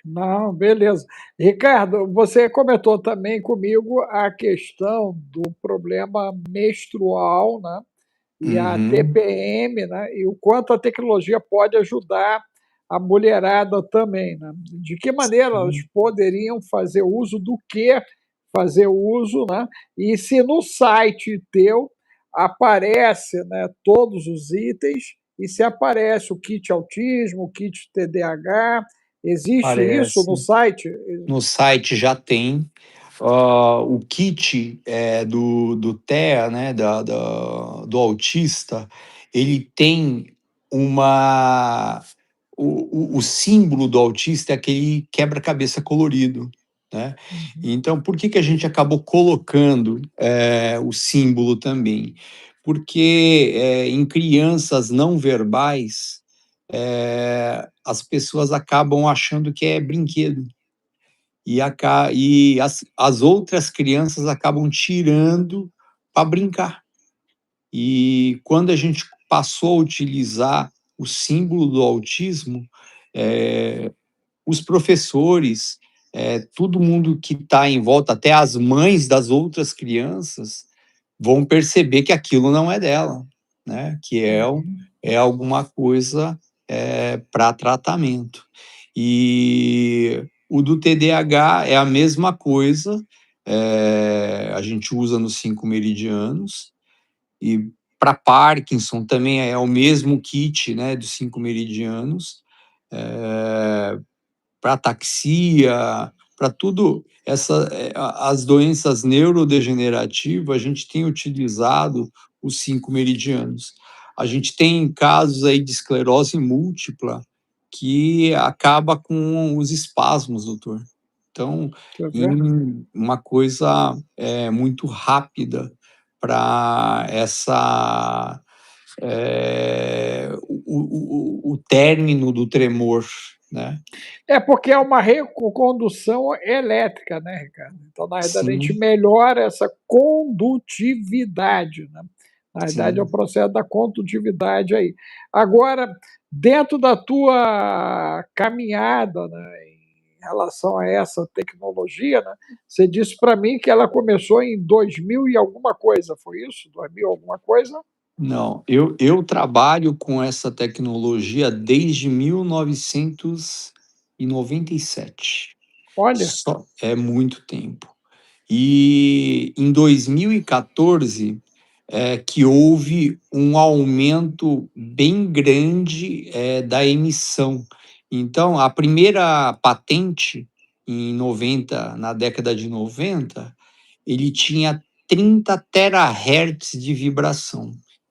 Não, beleza. Ricardo, você comentou também comigo a questão do problema menstrual, né? E a Uhum, TPM, né? E o quanto a tecnologia pode ajudar a mulherada também, né? De que maneira elas sim, poderiam fazer uso do que fazer uso, né? E se no site teu aparece, né, todos os itens, e se aparece o kit autismo, o kit TDAH, existe isso no parece. site? No site já tem. O kit do TEA, né, do autista, ele tem uma. O símbolo do autista é aquele quebra-cabeça colorido, né? Uhum, Então, por que a gente acabou colocando o símbolo também? Porque em crianças não verbais, as pessoas acabam achando que é brinquedo e as outras crianças acabam tirando para brincar. E quando a gente passou a utilizar o símbolo do autismo, os professores, todo mundo que está em volta, até as mães das outras crianças, vão perceber que aquilo não é dela, né? Que uhum. é alguma coisa para tratamento. E o do TDAH é a mesma coisa, a gente usa nos 5 meridianos, e para Parkinson também é o mesmo kit, né, dos 5 meridianos, para ataxia, para tudo as doenças neurodegenerativas, a gente tem utilizado os 5 meridianos. A gente tem casos aí de esclerose múltipla que acaba com os espasmos, doutor. Então, Quer ver? em uma coisa muito rápida para essa o término do tremor, né? É porque é uma recondução elétrica, né, Ricardo? Então, na verdade, a gente Sim, melhora essa condutividade, né? Na verdade, é o sim. processo da condutividade aí. Agora, dentro da tua caminhada, né, em relação a essa tecnologia, né, você disse para mim que ela começou em 2000 e alguma coisa, foi isso? 2000 alguma coisa? Não, eu trabalho com essa tecnologia desde 1997. Olha, Só é muito tempo. E em 2014 que houve um aumento bem grande da emissão. Então, a primeira patente, na década de 90, ele tinha 30 terahertz de vibração.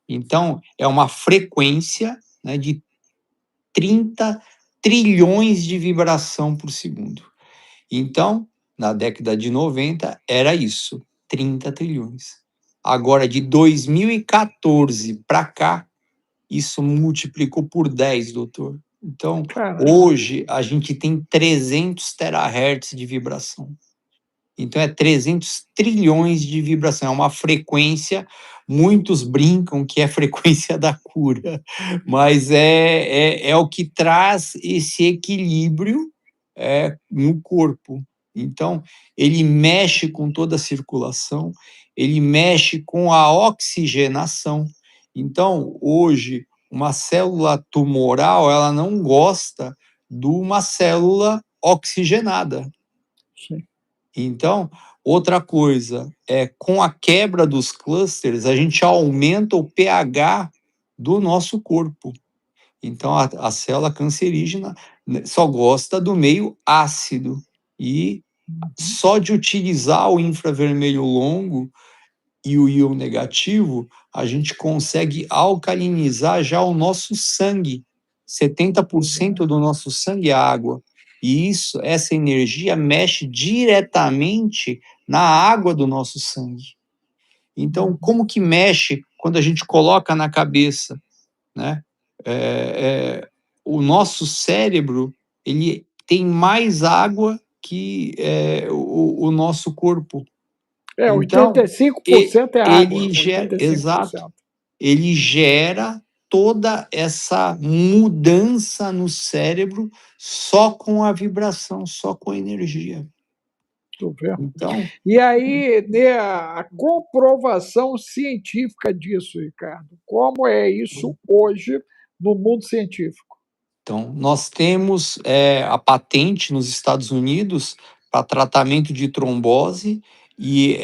Então, é uma frequência, né, de 30 trilhões de vibração por segundo. Então, na década de 90, era isso, 30 trilhões. Agora, de 2014 para cá, isso multiplicou por 10, doutor. Então, caramba, hoje, a gente tem 300 terahertz de vibração. Então, é 300 trilhões de vibração. É uma frequência, muitos brincam que é a frequência da cura, mas é o que traz esse equilíbrio no corpo. Então, ele mexe com toda a circulação, ele mexe com a oxigenação. Então, hoje, uma célula tumoral, ela não gosta de uma célula oxigenada. Sim. Então, outra coisa, com a quebra dos clusters, a gente aumenta o pH do nosso corpo. Então, a célula cancerígena só gosta do meio ácido. E só de utilizar o infravermelho longo e o íon negativo, a gente consegue alcalinizar já o nosso sangue. 70% do nosso sangue é água. E essa energia mexe diretamente na água do nosso sangue. Então, como que mexe quando a gente coloca na cabeça, né? O nosso cérebro, ele tem mais água que o nosso corpo. Então, 85% é água, ele gera, 85%. exato, ele gera toda essa mudança no cérebro só com a vibração, só com a energia. Então, e aí, né, a comprovação científica disso, Ricardo, como é isso hoje no mundo científico? Então, nós temos a patente nos Estados Unidos para tratamento de trombose, e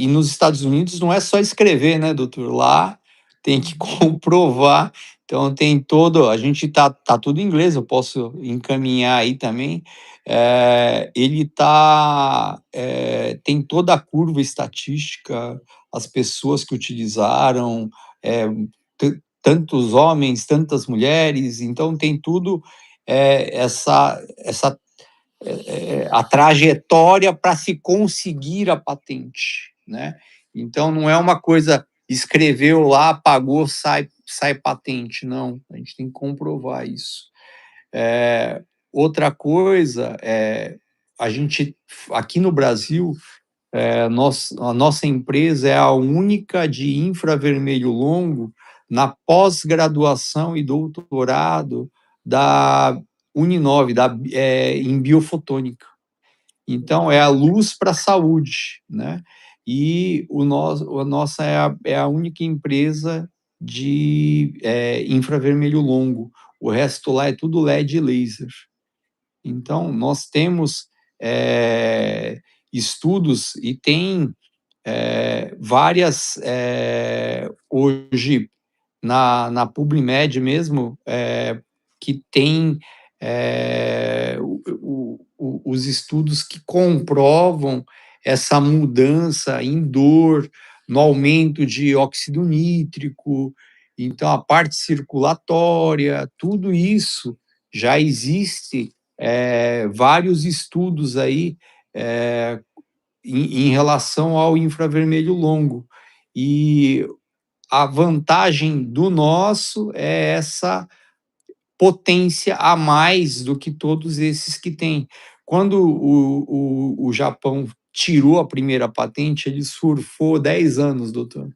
nos Estados Unidos não é só escrever, né, doutor? Lá tem que comprovar. Então, tem todo. A gente tá tudo em inglês, eu posso encaminhar aí também. Tem toda a curva estatística, as pessoas que utilizaram, tantos homens, tantas mulheres, então tem tudo a trajetória para se conseguir a patente, né? Então não é uma coisa escreveu lá, pagou, sai patente, não. A gente tem que comprovar isso. Outra coisa a gente aqui no Brasil a nossa empresa é a única de infravermelho longo na pós-graduação e doutorado da Uninove, em biofotônica. Então, é a luz para a saúde, né? E a nossa é a única empresa de infravermelho longo. O resto lá é tudo LED e laser. Então, nós temos estudos e tem várias, hoje, na PubMed mesmo, que tem os estudos que comprovam essa mudança em dor, no aumento de óxido nítrico, então a parte circulatória, tudo isso já existe vários estudos aí em relação ao infravermelho longo. E a vantagem do nosso é essa potência a mais do que todos esses que tem. Quando o Japão tirou a primeira patente, ele surfou 10 anos, doutor.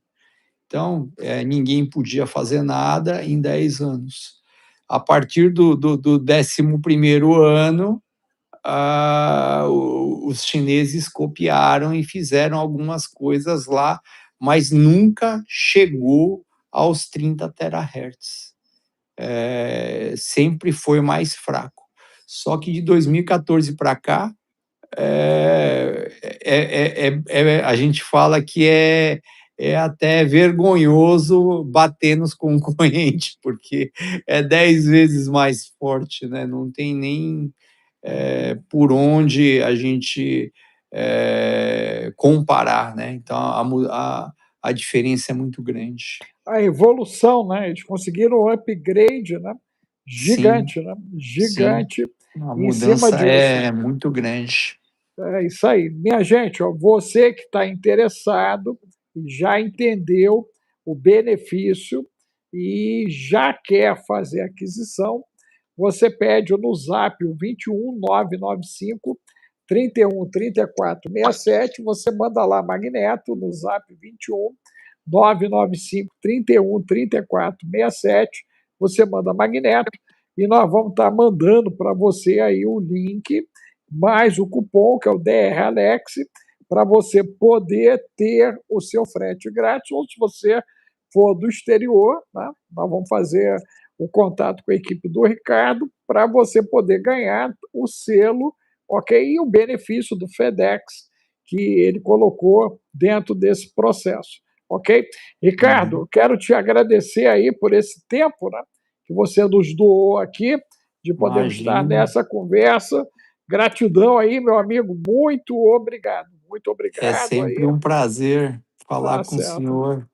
Então, ninguém podia fazer nada em 10 anos. A partir do 11º ano, os chineses copiaram e fizeram algumas coisas lá, mas nunca chegou aos 30 terahertz. Sempre foi mais fraco. Só que de 2014 para cá, a gente fala que é até vergonhoso bater nos concorrentes, porque é 10 vezes mais forte, né? Não tem nem por onde a gente comparar, né? Então a diferença é muito grande. A evolução, né? Eles conseguiram um upgrade, né? Gigante, Sim, né? sim. Gigante A em cima mudança disso. é muito grande. É isso aí. Minha gente, ó, você que está interessado e já entendeu o benefício e já quer fazer aquisição, você pede no Zap o 21 995 31 34 67, você manda lá Magneto no Zap 21 995 31 34 67, você manda Magneto e nós vamos estar mandando para você aí o link mais o cupom, que é o DR Alex, para você poder ter o seu frete grátis, ou se você for do exterior, né, nós vamos fazer o contato com a equipe do Ricardo para você poder ganhar o selo, ok? E o benefício do FedEx que ele colocou dentro desse processo, ok? Ricardo, Uhum. quero te agradecer aí por esse tempo, né, que você nos doou aqui, de podermos estar Imagina, nessa conversa. Gratidão aí, meu amigo, muito é obrigado sempre aí, um prazer falar tá com o certo, senhor.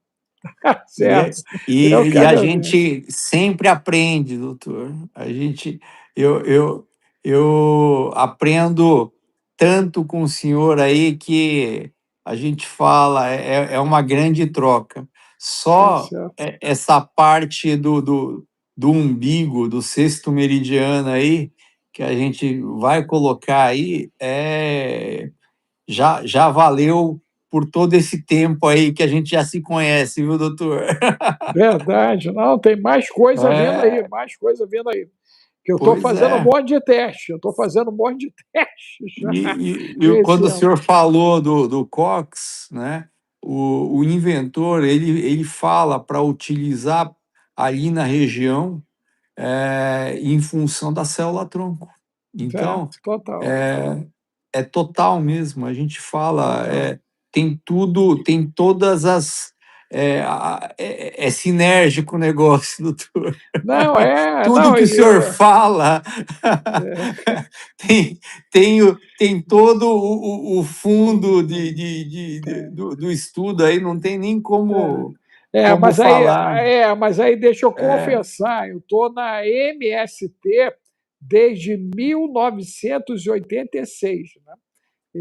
tá E, certo. Eu que e a agradeço, gente sempre aprende, doutor. Eu, eu, eu aprendo tanto com o senhor aí que a gente fala, é uma grande troca. tá Só certo. essa parte do umbigo, do sexto meridiano aí, que a gente vai colocar aí, já valeu por todo esse tempo aí que a gente já se conhece, viu, doutor? Verdade, não, tem É, mais coisa vindo aí. Que eu estou pois fazendo um é. monte de teste, eu estou fazendo um monte de teste já Quando esse o ano. senhor falou do Cox, né, o inventor, ele fala para utilizar ali na região em função da célula-tronco. Então, Certo, total, é, é total mesmo. A gente fala, total. tem tudo, tem todas as. É sinérgico o negócio, doutor. Não, Tudo não, que o senhor fala é, tem todo o fundo tem. do estudo aí, não tem nem como Mas aí, falar. deixa eu É, confessar, eu estou na MST desde 1986, né?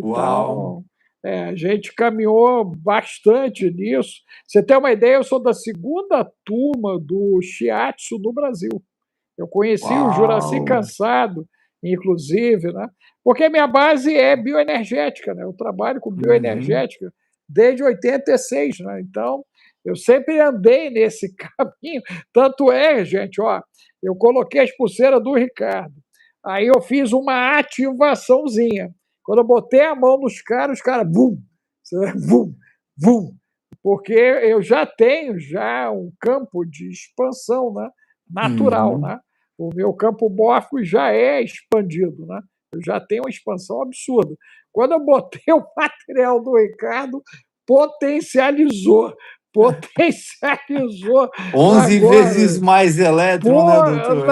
uau, Então, a gente caminhou bastante nisso. Você tem uma ideia, eu sou da segunda turma do Shiatsu no Brasil. Eu conheci o Juraci uau. Cansado, inclusive, né? Porque minha base é bioenergética, né? Eu trabalho com Uhum. bioenergética desde 86, né? Então, eu sempre andei nesse caminho. Tanto é, gente, ó, eu coloquei as pulseiras do Ricardo. Aí eu fiz uma ativaçãozinha. Quando eu botei a mão nos caras, os caras, bum, bum, bum. Porque eu já tenho já um campo de expansão, né? Natural, Uhum. né? O meu campo mórfico já é expandido, né? Eu já tenho uma expansão absurda. Quando eu botei o material do Ricardo, potencializou, potencializou Onze vezes agora. mais elétron, né, Pô, doutor?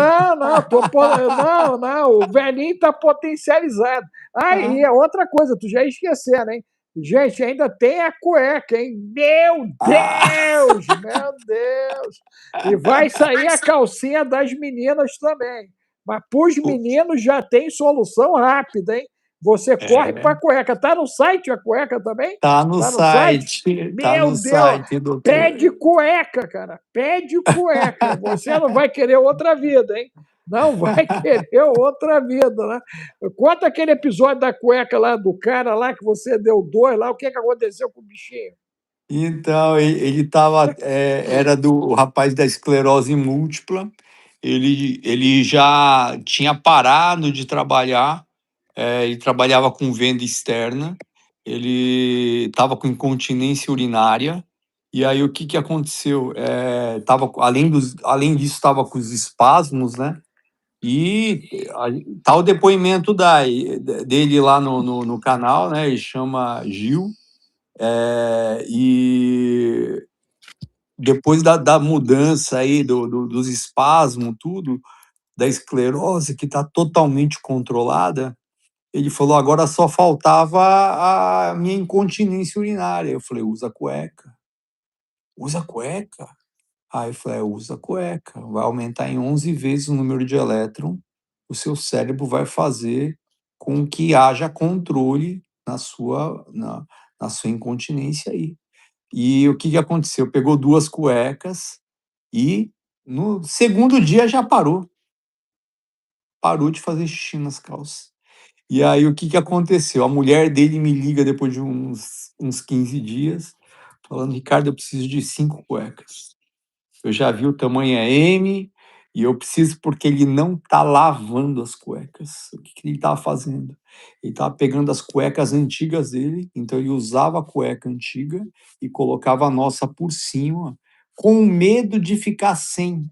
não, o velhinho está potencializado. Ah, Aí, é outra coisa, tu já ia esquecendo, hein? Gente, ainda tem a cueca, hein? Meu ah. Deus, meu Deus! E vai sair a calcinha das meninas também. Mas para os meninos já tem solução rápida, hein? Você corre para a É, cueca. Tá no site a cueca também? Tá no site? tá Meu no Deus! site, Pede doutor. cueca, cara. Pede cueca. Você não vai querer outra vida, hein? Não vai querer outra vida, né? Conta aquele episódio da cueca lá do cara lá que você deu dois lá. O que aconteceu com o bichinho? Então, ele tava, era do o rapaz da esclerose múltipla. Ele já tinha parado de trabalhar, ele trabalhava com venda externa. Ele estava com incontinência urinária. E aí o que que aconteceu? Além disso, estava com os espasmos, né? E tá o depoimento dele lá no canal, né? Ele chama Gil. E depois da mudança aí dos espasmos, tudo, da esclerose, que está totalmente controlada, ele falou, agora só faltava a minha incontinência urinária. Eu falei, usa cueca. Usa cueca? Aí eu falei, usa cueca. Vai aumentar em 11 vezes o número de elétron. O seu cérebro vai fazer com que haja controle na sua incontinência aí. E o que que aconteceu? Pegou 2 cuecas e no segundo dia já parou de fazer xixi nas calças. E aí o que que aconteceu? A mulher dele me liga depois de uns 15 dias, falando: "Ricardo, eu preciso de 5 cuecas. Eu já vi o tamanho é M e eu preciso porque ele não tá lavando as cuecas". O que que ele estava fazendo? Ele estava pegando as cuecas antigas dele, então ele usava a cueca antiga e colocava a nossa por cima, com medo de ficar sem.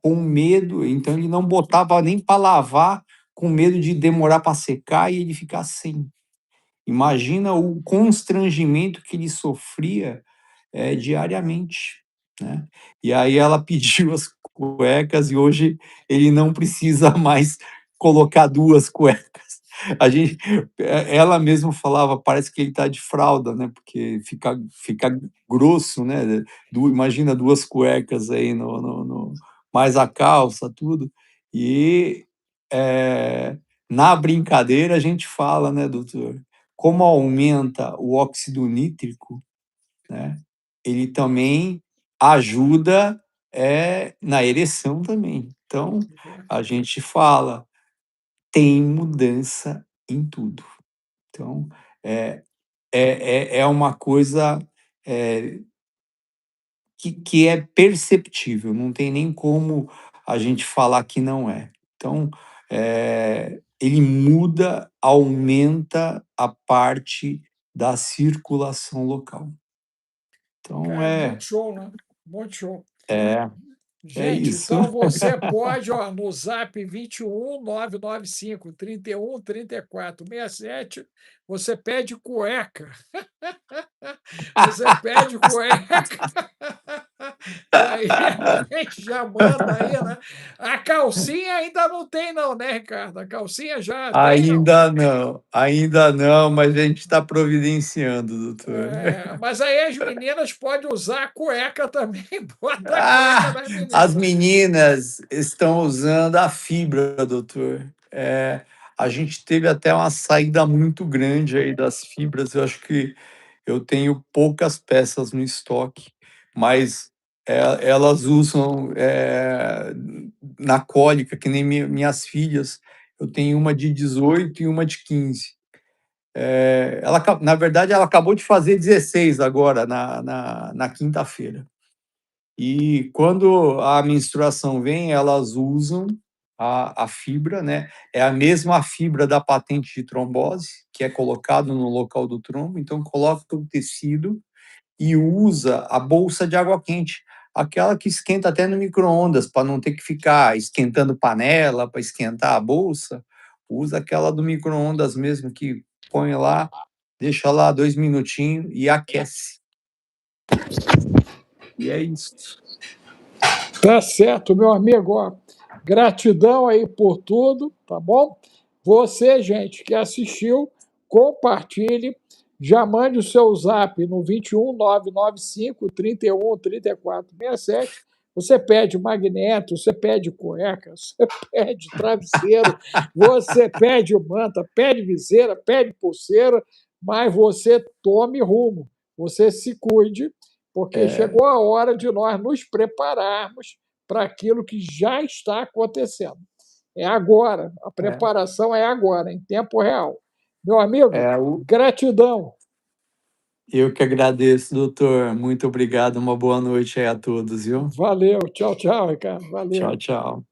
Com medo, então ele não botava nem para lavar, com medo de demorar para secar e ele ficar sem. Imagina o constrangimento que ele sofria, diariamente, né. E aí ela pediu as cuecas e hoje ele não precisa mais colocar 2 cuecas. A gente ela mesmo falava: "Parece que ele está de fralda", né, porque fica grosso, né, imagina 2 cuecas aí no mais a calça, tudo. E, na brincadeira a gente fala, né, doutor, como aumenta o óxido nítrico, né, ele também ajuda, na ereção também. Então, a gente fala: tem mudança em tudo. Então, é é uma coisa, eh, que é perceptível, não tem nem como a gente falar que não é. Então, ele muda, aumenta a parte da circulação local. Então Cara, muito show, né? Muito show. é, é Gente, isso. então você pode, ó, no Zap 21 995 31 34 67, você pede cueca. Você pede cueca. E aí a gente já manda aí, né? A calcinha ainda não tem não, né, Ricardo? A calcinha já tem, não? Ainda não, mas a gente está providenciando, doutor. É, mas aí as meninas podem usar a cueca também, bota a cueca Ah, das as meninas. meninas estão usando a fibra, doutor. A gente teve até uma saída muito grande aí das fibras. Eu acho que eu tenho poucas peças no estoque, mas elas usam na cólica, que nem minhas filhas. Eu tenho uma de 18 e uma de 15. Na verdade, ela acabou de fazer 16 agora, na quinta-feira. E quando a menstruação vem, elas usam a fibra, né? É a mesma fibra da patente de trombose, que é colocado no local do trombo, então coloca o tecido e usa a bolsa de água quente, aquela que esquenta até no micro-ondas, para não ter que ficar esquentando panela para esquentar a bolsa, usa aquela do micro-ondas mesmo, que põe lá, deixa lá 2 minutinhos e aquece. E é isso. Tá certo, meu amigo. Ó, gratidão aí por tudo, tá bom? Você, gente, que assistiu, compartilhe, já mande o seu zap no 21 995 31 34 67. Você pede magneto, você pede cueca, você pede travesseiro, você pede manta, pede viseira, pede pulseira, mas você tome rumo, você se cuide, porque É, chegou a hora de nós nos prepararmos para aquilo que já está acontecendo. É agora, a é, preparação é agora, em tempo real. Meu amigo, é, gratidão. eu que agradeço, doutor. Muito obrigado. Uma boa noite aí a todos, viu? Valeu. Tchau, tchau, Ricardo. Tchau, Valeu. tchau.